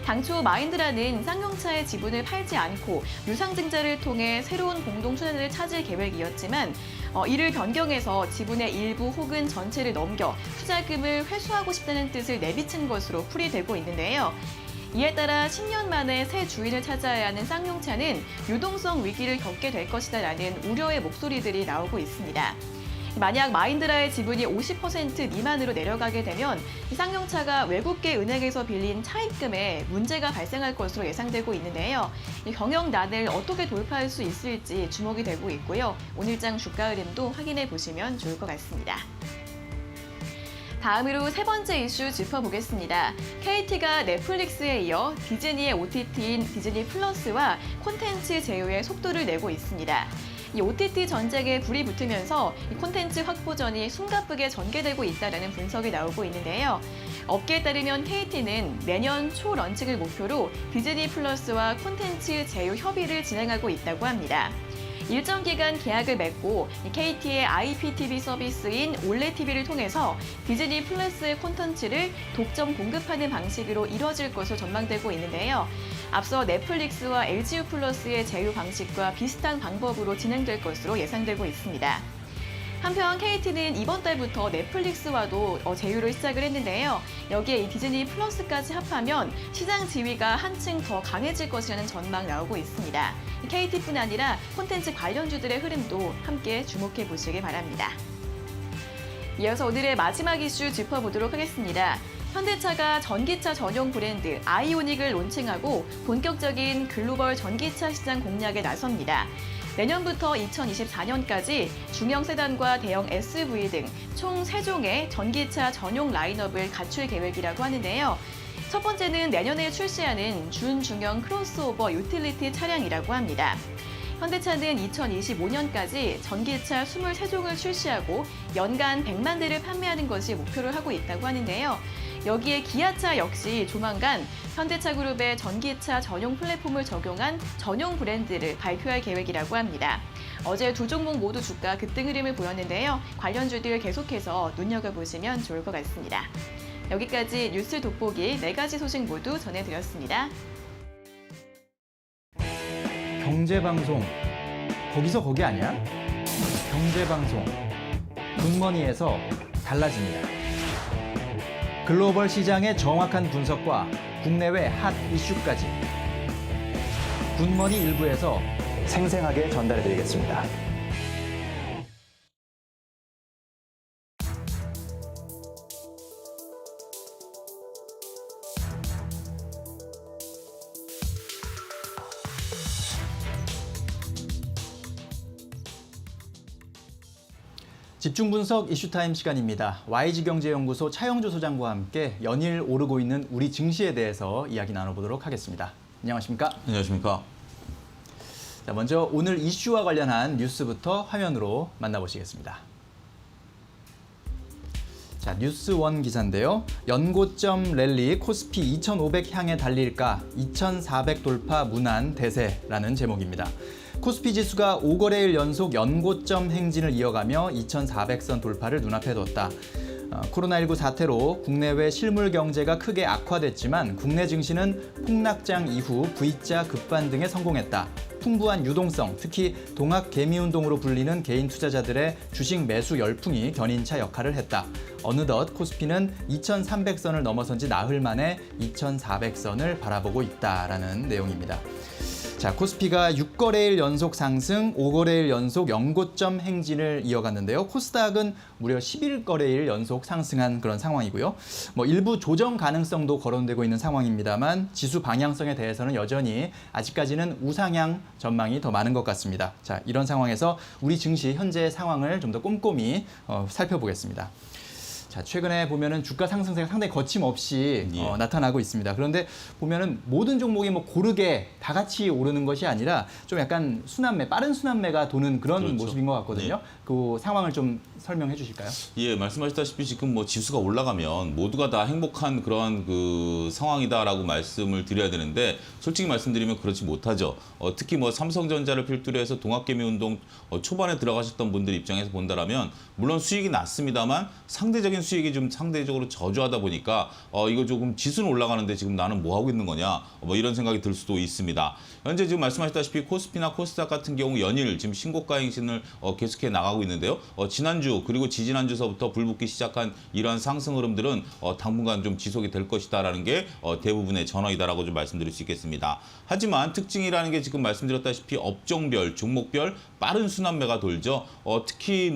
당초 마힌드라는 쌍용차의 지분을 팔지 않고 유상증자를 통해 새로운 공동 투자자를 찾을 계획이었지만 이를 변경해서 지분의 일부 혹은 전체를 넘겨 투자금을 회수하고 싶다는 뜻을 내비친 것으로 풀이되고 있는데요. 이에 따라 10년 만에 새 주인을 찾아야 하는 쌍용차는 유동성 위기를 겪게 될 것이다라는 우려의 목소리들이 나오고 있습니다. 만약 마힌드라의 지분이 50% 미만으로 내려가게 되면 쌍용차가 외국계 은행에서 빌린 차입금에 문제가 발생할 것으로 예상되고 있는데요. 이 경영난을 어떻게 돌파할 수 있을지 주목이 되고 있고요. 오늘장 주가 흐름도 확인해 보시면 좋을 것 같습니다. 다음으로 세 번째 이슈 짚어보겠습니다. KT가 넷플릭스에 이어 디즈니의 OTT인 디즈니 플러스와 콘텐츠 제휴에 속도를 내고 있습니다. 이 OTT 전쟁에 불이 붙으면서 이 콘텐츠 확보전이 숨가쁘게 전개되고 있다는 분석이 나오고 있는데요. 업계에 따르면 KT는 내년 초 런칭을 목표로 디즈니 플러스와 콘텐츠 제휴 협의를 진행하고 있다고 합니다. 일정 기간 계약을 맺고 KT의 IPTV 서비스인 올레TV를 통해서 디즈니 플러스의 콘텐츠를 독점 공급하는 방식으로 이뤄질 것으로 전망되고 있는데요. 앞서 넷플릭스와 LGU 플러스의 제휴 방식과 비슷한 방법으로 진행될 것으로 예상되고 있습니다. 한편 KT는 이번 달부터 넷플릭스와도 제휴를 시작을 했는데요. 여기에 이 디즈니 플러스까지 합하면 시장 지위가 한층 더 강해질 것이라는 전망 나오고 있습니다. KT뿐 아니라 콘텐츠 관련주들의 흐름도 함께 주목해 보시기 바랍니다. 이어서 오늘의 마지막 이슈 짚어보도록 하겠습니다. 현대차가 전기차 전용 브랜드 아이오닉을 론칭하고 본격적인 글로벌 전기차 시장 공략에 나섭니다. 내년부터 2024년까지 중형 세단과 대형 SUV 등 총 3종의 전기차 전용 라인업을 갖출 계획이라고 하는데요. 첫 번째는 내년에 출시하는 준중형 크로스오버 유틸리티 차량이라고 합니다. 현대차는 2025년까지 전기차 23종을 출시하고 연간 100만 대를 판매하는 것이 목표를 하고 있다고 하는데요. 여기에 기아차 역시 조만간 현대차 그룹의 전기차 전용 플랫폼을 적용한 전용 브랜드를 발표할 계획이라고 합니다. 어제 두 종목 모두 주가 급등 흐름을 보였는데요. 관련주들 계속해서 눈여겨보시면 좋을 것 같습니다. 여기까지 뉴스 돋보기 4가지 소식 모두 전해드렸습니다. 경제방송 거기서 거기 아니야? 경제방송 굿머니에서 달라집니다. 글로벌 시장의 정확한 분석과 국내외 핫 이슈까지 굿머니 일부에서 생생하게 전달해드리겠습니다. 집중 분석 이슈타임 시간입니다. YG경제연구소 차영주 소장과 함께 연일 오르고 있는 우리 증시에 대해서 이야기 나눠보도록 하겠습니다. 안녕하십니까? 안녕하십니까? 자, 먼저 오늘 이슈와 관련한 뉴스부터 화면으로 만나보시겠습니다. 자, 뉴스원 기사인데요. 연고점 랠리 코스피 2,500 향해 달릴까 2,400 돌파 무난 대세라는 제목입니다. 코스피 지수가 5거래일 연속 연고점 행진을 이어가며 2,400선 돌파를 눈앞에 뒀다. 코로나19 사태로 국내외 실물 경제가 크게 악화됐지만 국내 증시는 폭락장 이후 V자 급반등에 성공했다. 풍부한 유동성, 특히 동학 개미운동으로 불리는 개인 투자자들의 주식 매수 열풍이 견인차 역할을 했다. 어느덧 코스피는 2,300선을 넘어선 지 나흘 만에 2,400선을 바라보고 있다라는 내용입니다. 자, 코스피가 6거래일 연속 상승, 5거래일 연속 연고점 행진을 이어갔는데요. 코스닥은 무려 11거래일 연속 상승한 그런 상황이고요. 일부 조정 가능성도 거론되고 있는 상황입니다만 지수 방향성에 대해서는 여전히 아직까지는 우상향 전망이 더 많은 것 같습니다. 자, 이런 상황에서 우리 증시 현재 상황을 좀 더 꼼꼼히 살펴보겠습니다. 자, 최근에 보면은 주가 상승세가 상당히 거침없이 나타나고 있습니다. 그런데 보면은 모든 종목이 고르게 다 같이 오르는 것이 아니라 좀 약간 순환매, 빠른 순환매가 도는 그런 그렇죠. 모습인 것 같거든요. 네. 그 상황을 좀 설명해 주실까요? 예, 말씀하셨다시피 지금 지수가 올라가면 모두가 다 행복한 그러한 그 상황이다라고 말씀을 드려야 되는데 솔직히 말씀드리면 그렇지 못하죠. 특히 삼성전자를 필두로 해서 동학개미운동 초반에 들어가셨던 분들 입장에서 본다라면 물론 수익이 낮습니다만 상대적인 수익이 좀 상대적으로 저조하다 보니까 이거 조금 지수는 올라가는데 지금 나는 뭐 하고 있는 거냐 이런 생각이 들 수도 있습니다. 현재 지금 말씀하셨다시피 코스피나 코스닥 같은 경우 연일 지금 신고가 행진을 계속해 나가고 있는데요. 지난주 그리고 지지난주서부터 불붙기 시작한 이러한 상승 흐름들은 당분간 좀 지속이 될 것이다라는 게 대부분의 전언이다라고 좀 말씀드릴 수 있겠습니다. 하지만 특징이라는 게 지금 말씀드렸다시피 업종별, 종목별 빠른 순환매가 돌죠. 특히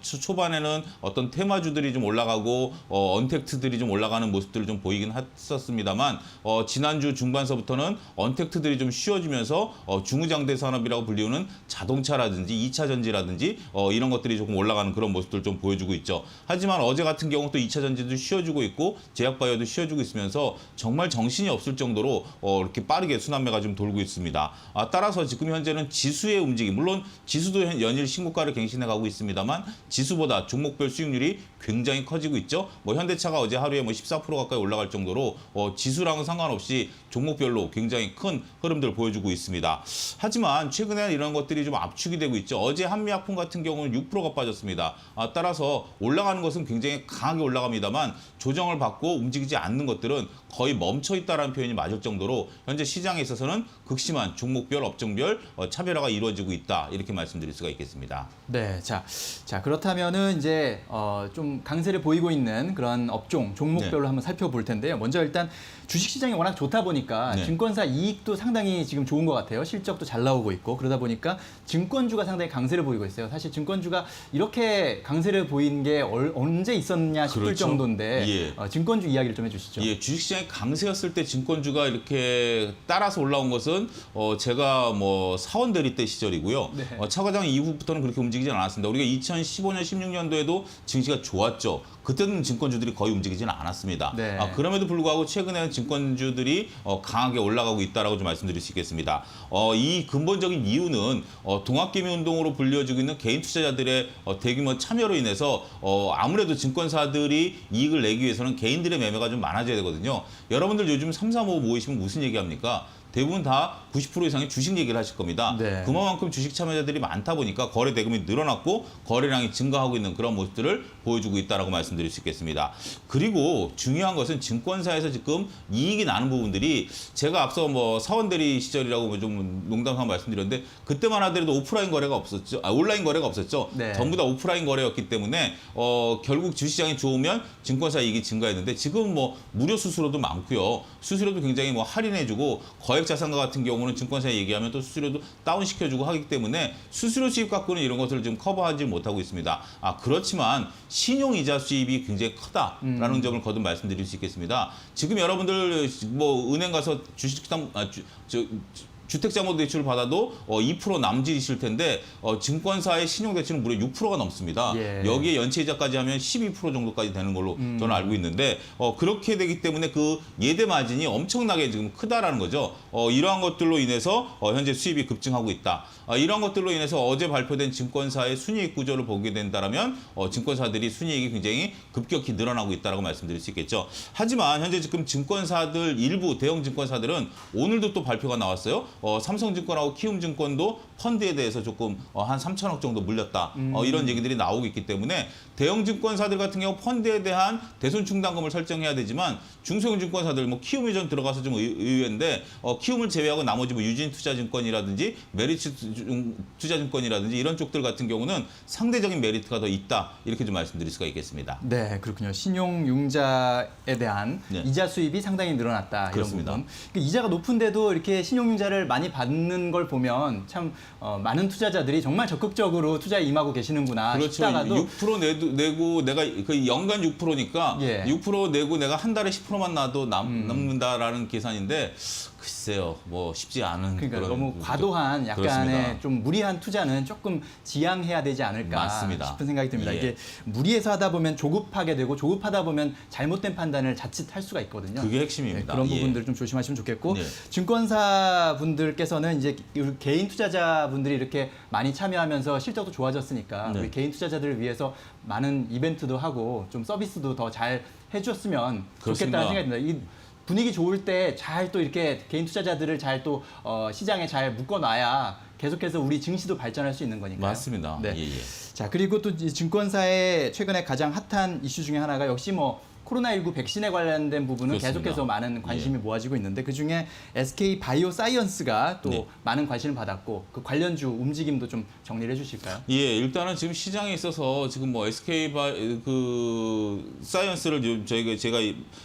초반에는 어떤 테마주들이 좀 올라가고 언택트들이 좀 올라가는 모습들을 좀 보이긴 했었습니다만 지난주 중반서부터는 언택트들이 좀 쉬워지면서 중후장대 산업이라고 불리우는 자동차라든지 2차 전지라든지 이런 것들이 조금 올라가는 그런 모습들을 좀 보여주고 있죠. 하지만 어제 같은 경우 또 2차 전지도 쉬어주고 있고 제약바이오도 쉬어주고 있으면서 정말 정신이 없을 정도로 이렇게 빠르게 순환매가 좀 돌고 있습니다. 따라서 지금 현재는 지수의 움직임, 물론 지수도 연일 신고가를 갱신해 가고 있습니다만 지수보다 종목별 수익률이 굉장히 커지고 있죠. 뭐 현대차가 어제 하루에 뭐 14% 가까이 올라갈 정도로 지수랑은 상관없이 종목별로 굉장히 큰 흐름들을 보여주고 있습니다. 하지만 최근에는 이런 것들이 좀 압축이 되고 있죠. 어제 한미약품 같은 경우는 6%가 빠졌습니다. 따라서 올라가는 것은 굉장히 강하게 올라갑니다만 조정을 받고 움직이지 않는 것들은 거의 멈춰 있다라는 표현이 맞을 정도로 현재 시장에 있어서는 극심한 종목별, 업종별 차별화가 이루어지고 있다. 이렇게 말씀드릴 수가 있겠습니다. 네, 자 그렇다면은 이제 좀 강세를 보이고 있는 그런 업종, 종목별로 네. 한번 살펴볼 텐데요. 먼저 일단 주식시장이 워낙 좋다 보니까 네. 증권사 이익도 상당히 지금 좋은 것 같아요. 실적도 잘 나오고 있고 그러다 보니까 증권주가 상당히 강세를 보이고 있어요. 사실 증권주가 이렇게 강세를 보인 게 언제 있었냐 싶을 그렇죠. 정도인데 예. 증권주 이야기를 좀 해주시죠. 예, 주식시장이 강세였을 때 증권주가 이렇게 따라서 올라온 것은 제가 뭐 사원 대리 때 시절이고요. 네. 차 과장 이후부터는 그렇게 움직이진 않았습니다. 우리가 2015년, 16년도에도 증시가 좋았죠. 그때는 증권주들이 거의 움직이지는 않았습니다. 네. 그럼에도 불구하고 최근에는 증권주들이 강하게 올라가고 있다라고 좀 말씀드릴 수 있겠습니다. 이 근본적인 이유는 동학개미 운동으로 불려지고 있는 개인 투자자들의 대규모 참여로 인해서 아무래도 증권사들이 이익을 내기 위해서는 개인들의 매매가 좀 많아져야 되거든요. 여러분들 요즘 3, 4, 5 모이시면 무슨 얘기합니까? 대부분 다 90% 이상의 주식 얘기를 하실 겁니다. 네. 그만큼 주식 참여자들이 많다 보니까 거래 대금이 늘어났고 거래량이 증가하고 있는 그런 모습들을 보여주고 있다라고 말씀드릴 수 있겠습니다. 그리고 중요한 것은 증권사에서 지금 이익이 나는 부분들이 제가 앞서 뭐 사원대리 시절이라고 좀 농담삼아 말씀드렸는데 그때만 하더라도 오프라인 거래가 없었죠. 온라인 거래가 없었죠. 네. 전부 다 오프라인 거래였기 때문에 결국 주식시장이 좋으면 증권사 이익이 증가했는데 지금 뭐 무료 수수료도 많고요. 수수료도 굉장히 뭐 할인해주고 거액자산가 같은 경우는 증권사에 얘기하면 또 수수료도 다운시켜주고 하기 때문에 수수료 수입 갖고는 이런 것들을 좀 커버하지 못하고 있습니다. 그렇지만 신용이자 수입이 굉장히 크다라는 점을 거듭 말씀드릴 수 있겠습니다. 지금 여러분들 뭐 은행 가서 주택자금대출을 받아도 2% 남짓이실 텐데 증권사의 신용대출은 무려 6%가 넘습니다. 예. 여기에 연체이자까지 하면 12% 정도까지 되는 걸로 저는 알고 있는데 그렇게 되기 때문에 그 예대 마진이 엄청나게 지금 크다라는 거죠. 이러한 것들로 인해서 현재 수입이 급증하고 있다. 이러한 것들로 인해서 어제 발표된 증권사의 순이익 구조를 보게 된다면 증권사들이 순이익이 굉장히 급격히 늘어나고 있다고 말씀드릴 수 있겠죠. 하지만 현재 지금 증권사들 일부 대형 증권사들은 오늘도 또 발표가 나왔어요. 삼성증권하고 키움증권도 펀드에 대해서 조금 한 3천억 정도 물렸다. 이런 얘기들이 나오고 있기 때문에 대형 증권사들 같은 경우 펀드에 대한 대손 충당금을 설정해야 되지만 중소형 증권사들 뭐 키움이 좀 들어가서 좀 의외인데 키움을 제외하고 나머지 뭐 유진투자증권이라든지 메리츠 투자증권이라든지 이런 쪽들 같은 경우는 상대적인 메리트가 더 있다. 이렇게 좀 말씀드릴 수가 있겠습니다. 네, 그렇군요. 신용융자에 대한 네. 이자 수입이 상당히 늘어났다. 그렇습니다. 이런 부분. 그러니까 이자가 높은데도 이렇게 신용융자를 많이 받는 걸 보면 참 많은 투자자들이 정말 적극적으로 투자에 임하고 계시는구나 그렇죠. 싶다가도 6% 내고 내가 그 연간 6%니까 예. 6% 내고 내가 한 달에 10%만 나도 남는다라는 계산인데 글쎄요, 뭐 쉽지 않은 그러니까 그런 너무 부분이죠. 과도한 약간의 그렇습니다. 좀 무리한 투자는 조금 지양해야 되지 않을까 맞습니다. 싶은 생각이 듭니다. 예. 이게 무리해서 하다 보면 조급하게 되고 조급하다 보면 잘못된 판단을 자칫 할 수가 있거든요. 그게 핵심입니다. 네, 그런 예. 부분들을 좀 조심하시면 좋겠고 네. 증권사 분들께서는 이제 우리 개인 투자자분들이 이렇게 많이 참여하면서 실적도 좋아졌으니까 네. 우리 개인 투자자들을 위해서 많은 이벤트도 하고 좀 서비스도 더 잘 해주셨으면 그렇습니다. 좋겠다는 생각이 듭니다. 이 분위기 좋을 때 잘 또 이렇게 개인 투자자들을 잘 또 시장에 잘 묶어놔야 계속해서 우리 증시도 발전할 수 있는 거니까요. 맞습니다. 네. 예, 예. 자, 그리고 또 이 증권사의 최근에 가장 핫한 이슈 중에 하나가 역시 뭐 코로나19 백신에 관련된 부분은 그렇습니다. 계속해서 많은 관심이 모아지고 있는데 그중에 SK 바이오사이언스가 또 네. 많은 관심을 받았고 그 관련주 움직임도 좀 정리를 해주실까요? 예, 일단은 지금 시장에 있어서 지금 뭐 SK 사이언스를 좀 제가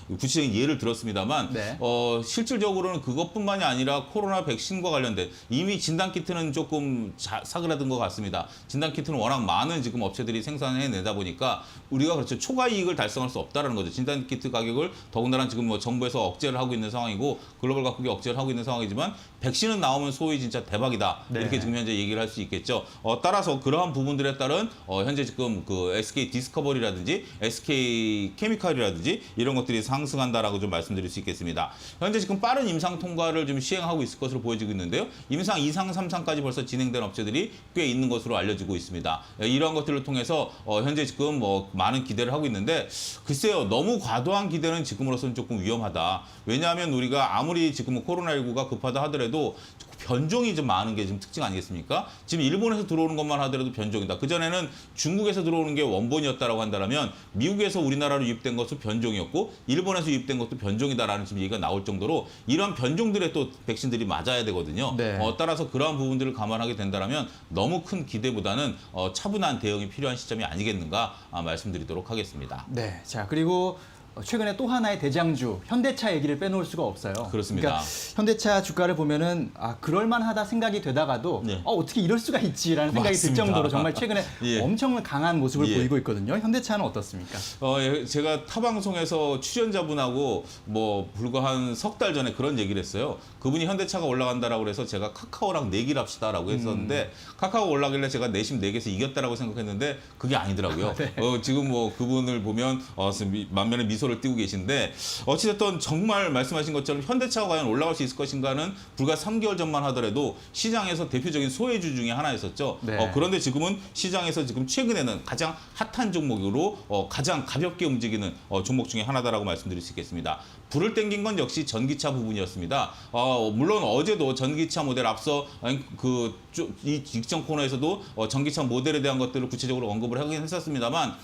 구체적인 예를 들었습니다만 네. 실질적으로는 그것뿐만이 아니라 코로나 백신과 관련된 이미 진단키트는 조금 사그라든 것 같습니다. 진단키트는 워낙 많은 지금 업체들이 생산해내다 보니까 우리가 그렇죠 초과 이익을 달성할 수 없다라는 거죠. 진단키트 가격을 더군다나 지금 뭐 정부에서 억제를 하고 있는 상황이고 글로벌 각국이 억제를 하고 있는 상황이지만 백신은 나오면 소위 진짜 대박이다. 네. 이렇게 지금 현재 얘기를 할 수 있겠죠. 따라서 그러한 부분들에 따른 현재 지금 그 SK 디스커버리라든지 SK 케미칼이라든지 이런 것들이 상승한다라고 좀 말씀드릴 수 있겠습니다. 현재 지금 빠른 임상 통과를 좀 시행하고 있을 것으로 보여지고 있는데요. 임상 2상, 3상까지 벌써 진행된 업체들이 꽤 있는 것으로 알려지고 있습니다. 이러한 것들을 통해서 현재 지금 뭐 많은 기대를 하고 있는데 글쎄요. 너무 과도한 기대는 지금으로서는 조금 위험하다. 왜냐하면 우리가 아무리 지금 코로나19가 급하다 하더라도 변종이 좀 많은 게 지금 특징 아니겠습니까? 지금 일본에서 들어오는 것만 하더라도 변종이다. 그전에는 중국에서 들어오는 게 원본이었다라고 한다면 미국에서 우리나라로 유입된 것도 변종이었고 일본에서 유입된 것도 변종이다라는 지금 얘기가 나올 정도로 이런 변종들의 또 백신들이 맞아야 되거든요. 네. 따라서 그러한 부분들을 감안하게 된다면 너무 큰 기대보다는 차분한 대응이 필요한 시점이 아니겠는가 말씀드리도록 하겠습니다. 네. 자, 그리고 최근에 또 하나의 대장주 현대차 얘기를 빼놓을 수가 없어요. 그렇습니다. 그러니까 현대차 주가를 보면은 그럴만하다 생각이 되다가도 네. 어떻게 이럴 수가 있지라는 생각이 맞습니다. 들 정도로 정말 최근에 예. 엄청 강한 모습을 예. 보이고 있거든요. 현대차는 어떻습니까? 제가 타 방송에서 출연자분하고 뭐 불과 한 석 달 전에 그런 얘기를 했어요. 그분이 현대차가 올라간다라고 그래서 제가 카카오랑 내기를 합시다라고 했었는데 카카오 올라길래 제가 내심 내기에서 이겼다라고 생각했는데 그게 아니더라고요. 네. 지금 뭐 그분을 보면 만면에 미소를 띄고 계신데 어찌됐든 정말 말씀하신 것처럼 현대차가 과연 올라갈 수 있을 것인가는 불과 3개월 전만 하더라도 시장에서 대표적인 소외주 중에 하나였었죠. 네. 그런데 지금은 시장에서 지금 최근에는 가장 핫한 종목으로 가장 가볍게 움직이는 종목 중에 하나다라고 말씀드릴 수 있겠습니다. 불을 땡긴 건 역시 전기차 부분이었습니다. 물론 어제도 전기차 모델 앞서 이 직전 코너에서도 전기차 모델에 대한 것들을 구체적으로 언급을 하긴 했었습니다만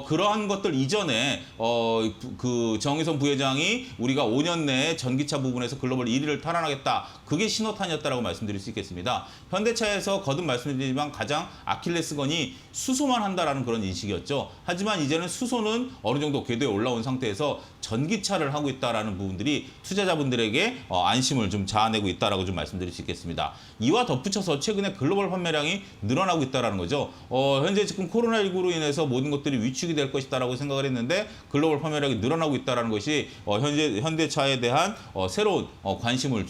그러한 것들 이전에 그 정의선 부회장이 우리가 5년 내에 전기차 부분에서 글로벌 1위를 탈환하겠다. 그게 신호탄이었다라고 말씀드릴 수 있겠습니다. 현대차에서 거듭 말씀드리지만 가장 아킬레스건이 수소만 한다라는 그런 인식이었죠. 하지만 이제는 수소는 어느 정도 궤도에 올라온 상태에서 전기차를 하고 있다라는 부분들이 투자자분들에게 안심을 좀 자아내고 있다라고 좀 말씀드릴 수 있겠습니다. 이와 덧붙여서 최근에 글로벌 판매량이 늘어나고 있다라는 거죠. 현재 지금 코로나19로 인해서 모든 것들이 위축이 될 것이다라고 생각을 했는데 글로벌 판매량이 늘어나고 있다라는 것이 현대차에 대한 새로운 관심을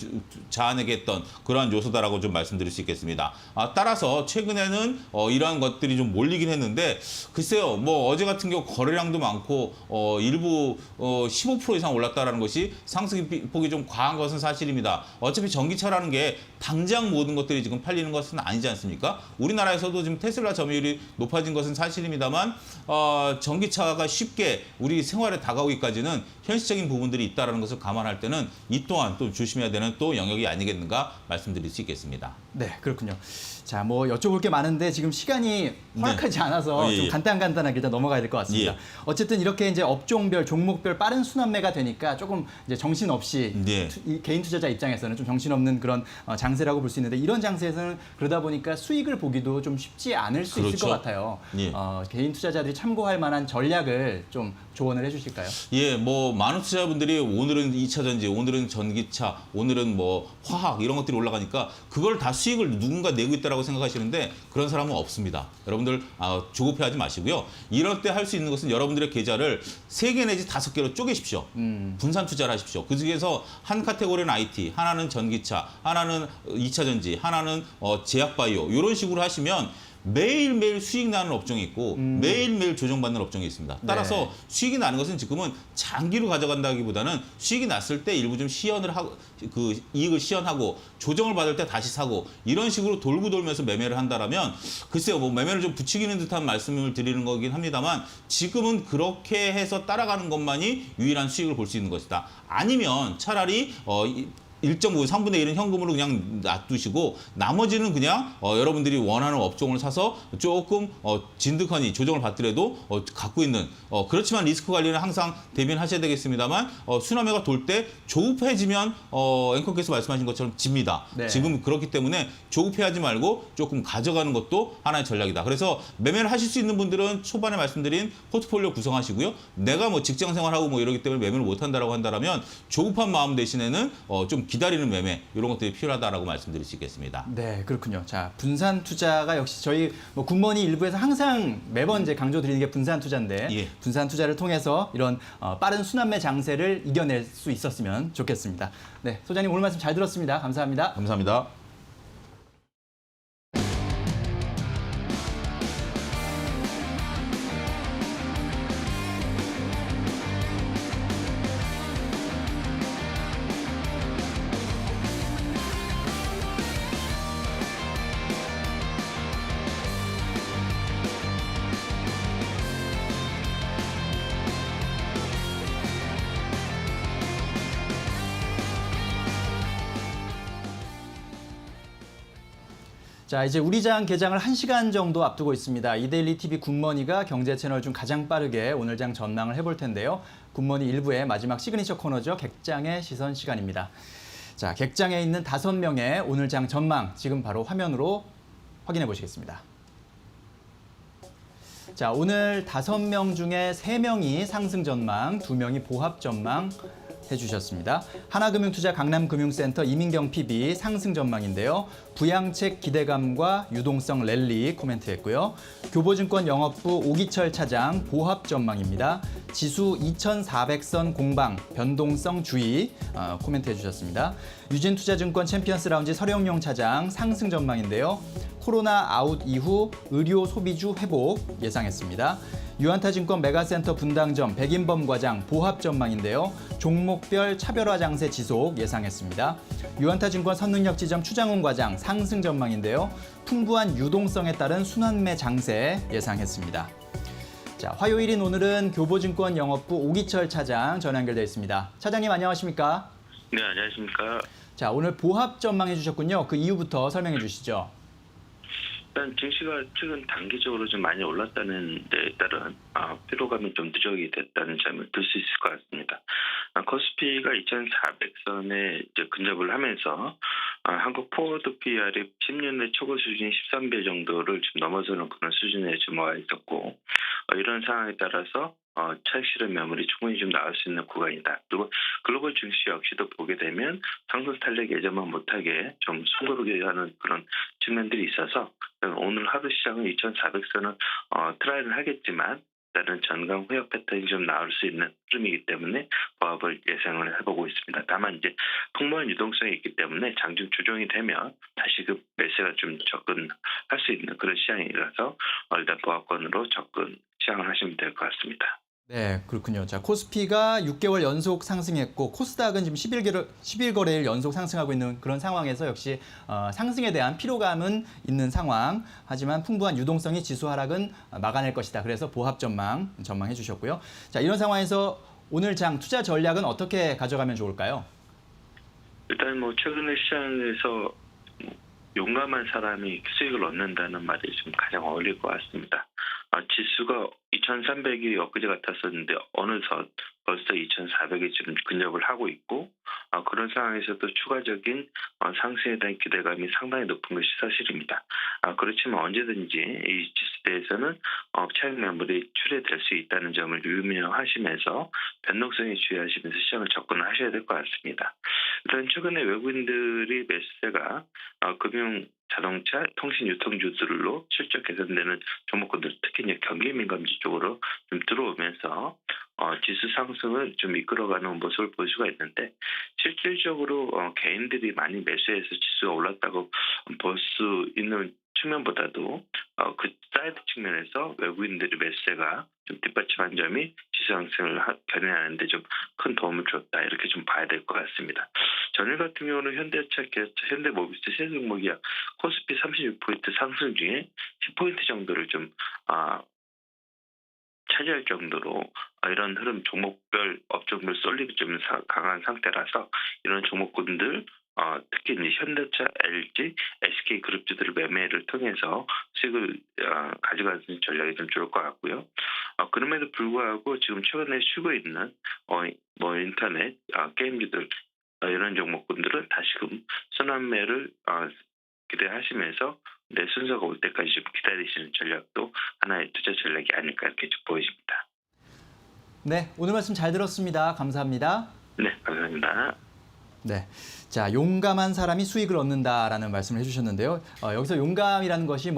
자아내게 했던 그러한 요소다라고 좀 말씀드릴 수 있겠습니다. 따라서 최근에는 이러한 것들이 좀 몰리긴 했는데 글쎄요, 뭐 어제 같은 경우 거래량도 많고 일부 15% 이상 올랐다라는 것이 상승폭이 좀 과한 것은 사실입니다. 어차피 전기차라는 게 당장 모든 것들이 지금 팔리는 것은 아니지 않습니까? 우리나라에서도 지금 테슬라 점유율이 높아진 것은 사실입니다만 전기차가 쉽게 우리 생활에 다가오기까지는 현실적인 부분들이 있다는 것을 감안할 때는 이 또한 또 조심해야 되는 또 영역이 아니겠는가 말씀드릴 수 있겠습니다. 네, 그렇군요. 자, 뭐 여쭤볼 게 많은데 지금 시간이 허락하지 않아서 예, 좀 예. 간단하게 일단 넘어가야 될 것 같습니다. 예. 어쨌든 이렇게 이제 업종별, 종목별 빠른 순환매가 되니까 조금 이제 정신없이 예. 이 개인 투자자 입장에서는 좀 정신없는 그런 장세라고 볼 수 있는데 이런 장세에서는 그러다 보니까 수익을 보기도 좀 쉽지 않을 수 있을 그렇죠. 것 같아요. 예. 개인 투자자들이 참고할 만한 전략을 좀 조언을 해주실까요? 예, 뭐 많은 투자자분들이 오늘은 2차 전지, 오늘은 전기차, 오늘은 뭐 화학 이런 것들이 올라가니까 그걸 다 수익을 누군가 내고 있다라고 생각하시는데 그런 사람은 없습니다. 여러분들 조급해하지 마시고요. 이럴 때 할 수 있는 것은 여러분들의 계좌를 3개 내지 5개로 쪼개십시오. 분산 투자를 하십시오. 그중에서 한 카테고리는 IT, 하나는 전기차, 하나는 2차 전지, 하나는 제약바이오 이런 식으로 하시면 매일매일 수익 나는 업종이 있고 매일매일 조정받는 업종이 있습니다. 따라서 네. 수익이 나는 것은 지금은 장기로 가져간다기보다는 수익이 났을 때 일부 좀 시연을 하고 그 이익을 시연하고 조정을 받을 때 다시 사고 이런 식으로 돌고 돌면서 매매를 한다라면 글쎄요, 뭐 매매를 좀 부추기는 듯한 말씀을 드리는 거긴 합니다만 지금은 그렇게 해서 따라가는 것만이 유일한 수익을 볼 수 있는 것이다. 아니면 차라리 1.5, 3분의 1은 현금으로 그냥 놔두시고 나머지는 그냥 여러분들이 원하는 업종을 사서 조금 진득하니 조정을 받더라도 갖고 있는 그렇지만 리스크 관리는 항상 대비는 하셔야 되겠습니다만 순환매가 돌 때 조급해지면 앵커께서 말씀하신 것처럼 집니다. 네. 지금 그렇기 때문에 조급해하지 말고 조금 가져가는 것도 하나의 전략이다. 그래서 매매를 하실 수 있는 분들은 초반에 말씀드린 포트폴리오 구성하시고요. 내가 뭐 직장 생활하고 뭐 이러기 때문에 매매를 못 한다라고 한다면 조급한 마음 대신에는 좀 기다리는 매매 이런 것들이 필요하다라고 말씀드릴 수 있겠습니다. 네, 그렇군요. 자, 분산 투자가 역시 저희 뭐 굿모닝 일부에서 항상 매번 이제 강조드리는 게 분산 투자인데 예. 분산 투자를 통해서 이런 빠른 순환매 장세를 이겨낼 수 있었으면 좋겠습니다. 네, 소장님 오늘 말씀 잘 들었습니다. 감사합니다. 감사합니다. 자, 이제 우리장 개장을 1시간 정도 앞두고 있습니다. 이데일리 TV 굿머니가 경제 채널 중 가장 빠르게 오늘 장 전망을 해볼 텐데요. 굿머니 1부의 마지막 시그니처 코너죠. 객장의 시선 시간입니다. 자, 객장에 있는 5명의 오늘 장 전망 지금 바로 화면으로 확인해 보시겠습니다. 자, 오늘 5명 중에 3명이 상승 전망, 2명이 보합 전망 해주셨습니다. 하나금융투자 강남금융센터 이민경 PB 상승 전망인데요. 부양책 기대감과 유동성 랠리 코멘트했고요. 교보증권 영업부 오기철 차장 보합 전망입니다. 지수 2,400선 공방 변동성 주의 코멘트해 주셨습니다. 유진투자증권 챔피언스 라운지 서령용 차장 상승 전망인데요. 코로나 아웃 이후 의료 소비주 회복 예상했습니다. 유한타증권 메가센터 분당점 백인범 과장 보합 전망인데요. 종목별 차별화 장세 지속 예상했습니다. 유한타증권 선능력 지점 추장훈 과장 상승 전망인데요. 풍부한 유동성에 따른 순환매 장세 예상했습니다. 자, 화요일인 오늘은 교보증권 영업부 오기철 차장 전화 연결되어 있습니다. 차장님 안녕하십니까? 네, 안녕하십니까. 자, 오늘 보합 전망해 주셨군요. 그 이유부터 설명해 주시죠. 일단 증시가 최근 단기적으로 좀 많이 올랐다는 데 따른 피로감이 좀 누적이 됐다는 점을 들 수 있을 것 같습니다. 코스피가 2,400선에 이제 근접을 하면서 한국 포워드 PR이 10년의 최고 수준 13배 정도를 지금 넘어서는 그런 수준에 지금 와 있었고 이런 상황에 따라서 차익 실현 매물이 충분히 좀 나올 수 있는 구간이다. 그리고 글로벌 증시 역시도 보게 되면 상승 탄력 예전만 못하게 좀 숨고르게 하는 그런 측면들이 있어서 오늘 하루 시장은 2,400선을 트라이를 하겠지만 다른 전강 회역 패턴이 좀 나올 수 있는 흐름이기 때문에 보합을 예상을 해보고 있습니다. 다만 이제 풍부한 유동성이 있기 때문에 장중 조정이 되면 다시 그 매수가 좀 접근할 수 있는 그런 시장이라서 일단 보합권으로 접근 시작을 하시면 될 것 같습니다. 네, 그렇군요. 자, 코스피가 6개월 연속 상승했고 코스닥은 지금 11거래일 연속 상승하고 있는 그런 상황에서 역시 상승에 대한 피로감은 있는 상황. 하지만 풍부한 유동성이 지수 하락은 막아낼 것이다. 그래서 보합 전망해 주셨고요. 자, 이런 상황에서 오늘 장 투자 전략은 어떻게 가져가면 좋을까요? 일단 최근에 시장에서 용감한 사람이 수익을 얻는다는 말이 좀 가장 어울릴 것 같습니다. 지수가 2,300이 엊그제 같았었는데 어느덧 벌써 2,400이 지금 근접을 하고 있고 그런 상황에서도 추가적인 상승에 대한 기대감이 상당히 높은 것이 사실입니다. 그렇지만 언제든지 이 지수대에서는 차익 매물이 출회될 수 있다는 점을 유명하시면서 변동성에 주의하시면서 시장을 접근을 하셔야 될 것 같습니다. 일단 최근에 외국인들이 매수세가 금융 자동차, 통신 유통주들로 실적 개선되는 종목군들, 특히 이제 경기 민감주 쪽으로 좀 들어오면서 지수 상승을 좀 이끌어가는 모습을 볼 수가 있는데 실질적으로 개인들이 많이 매수해서 지수가 올랐다고 볼 수 있는 측면보다도 그 사이드 측면에서 외국인들의 매수세가 좀 뒷받침한 점이 지수 상승을 견인하는데 좀 큰 도움을 줬다 이렇게 좀 봐야 될 것 같습니다. 전일 같은 경우는 현대차, 기아차, 현대모비스 세 종목이 코스피 36포인트 상승 중에 10포인트 정도를 좀 차지할 정도로 이런 흐름 종목별 업종별 쏠림이 좀 강한 상태라서 이런 종목군들 특히 이제 현대차, LG, SK그룹주들을 매매를 통해서 수익을 가져가는 전략이 좀 좋을 것 같고요. 그럼에도 불구하고 지금 최근에 쉬고 있는 인터넷 게임주들 이런 종목군들은 다시금 순환매를 기대하시면서 내 순서가 올 때까지 좀 기다리시는 전략도 하나의 투자 전략이 아닐까 이렇게 좀 보여집니다. 네, 오늘 말씀 잘 들었습니다. 감사합니다. 네, 감사합니다. 네. 자, 용감한 사람이 수익을 얻는다라는 말씀을 해주셨는데요. 여기서 용감이라는 것이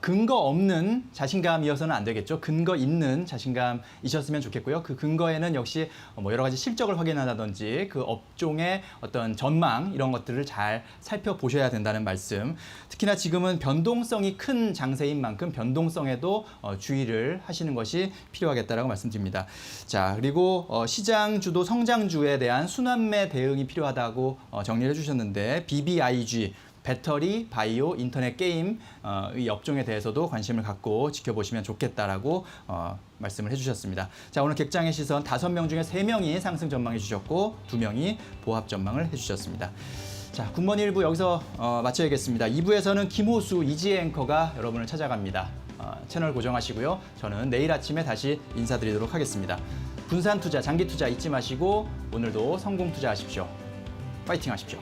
근거 없는 자신감이어서는 안 되겠죠. 근거 있는 자신감이셨으면 좋겠고요. 그 근거에는 역시 여러 가지 실적을 확인한다든지 그 업종의 어떤 전망 이런 것들을 잘 살펴보셔야 된다는 말씀. 특히나 지금은 변동성이 큰 장세인 만큼 변동성에도 주의를 하시는 것이 필요하겠다라고 말씀드립니다. 자, 그리고 시장주도 성장주에 대한 순환매 대응이 필요하다고 정리를 해주셨는데 BBIG, 배터리, 바이오, 인터넷 게임 이 업종에 대해서도 관심을 갖고 지켜보시면 좋겠다라고 말씀을 해주셨습니다. 자, 오늘 객장의 시선 5명 중에 3명이 상승 전망해 주셨고 2명이 보합 전망을 해주셨습니다. 자, 굿모닝 1부 여기서 마쳐야겠습니다. 2부에서는 김호수, 이지혜 앵커가 여러분을 찾아갑니다. 채널 고정하시고요. 저는 내일 아침에 다시 인사드리도록 하겠습니다. 분산 투자, 장기 투자 잊지 마시고 오늘도 성공 투자하십시오. 파이팅 하십시오.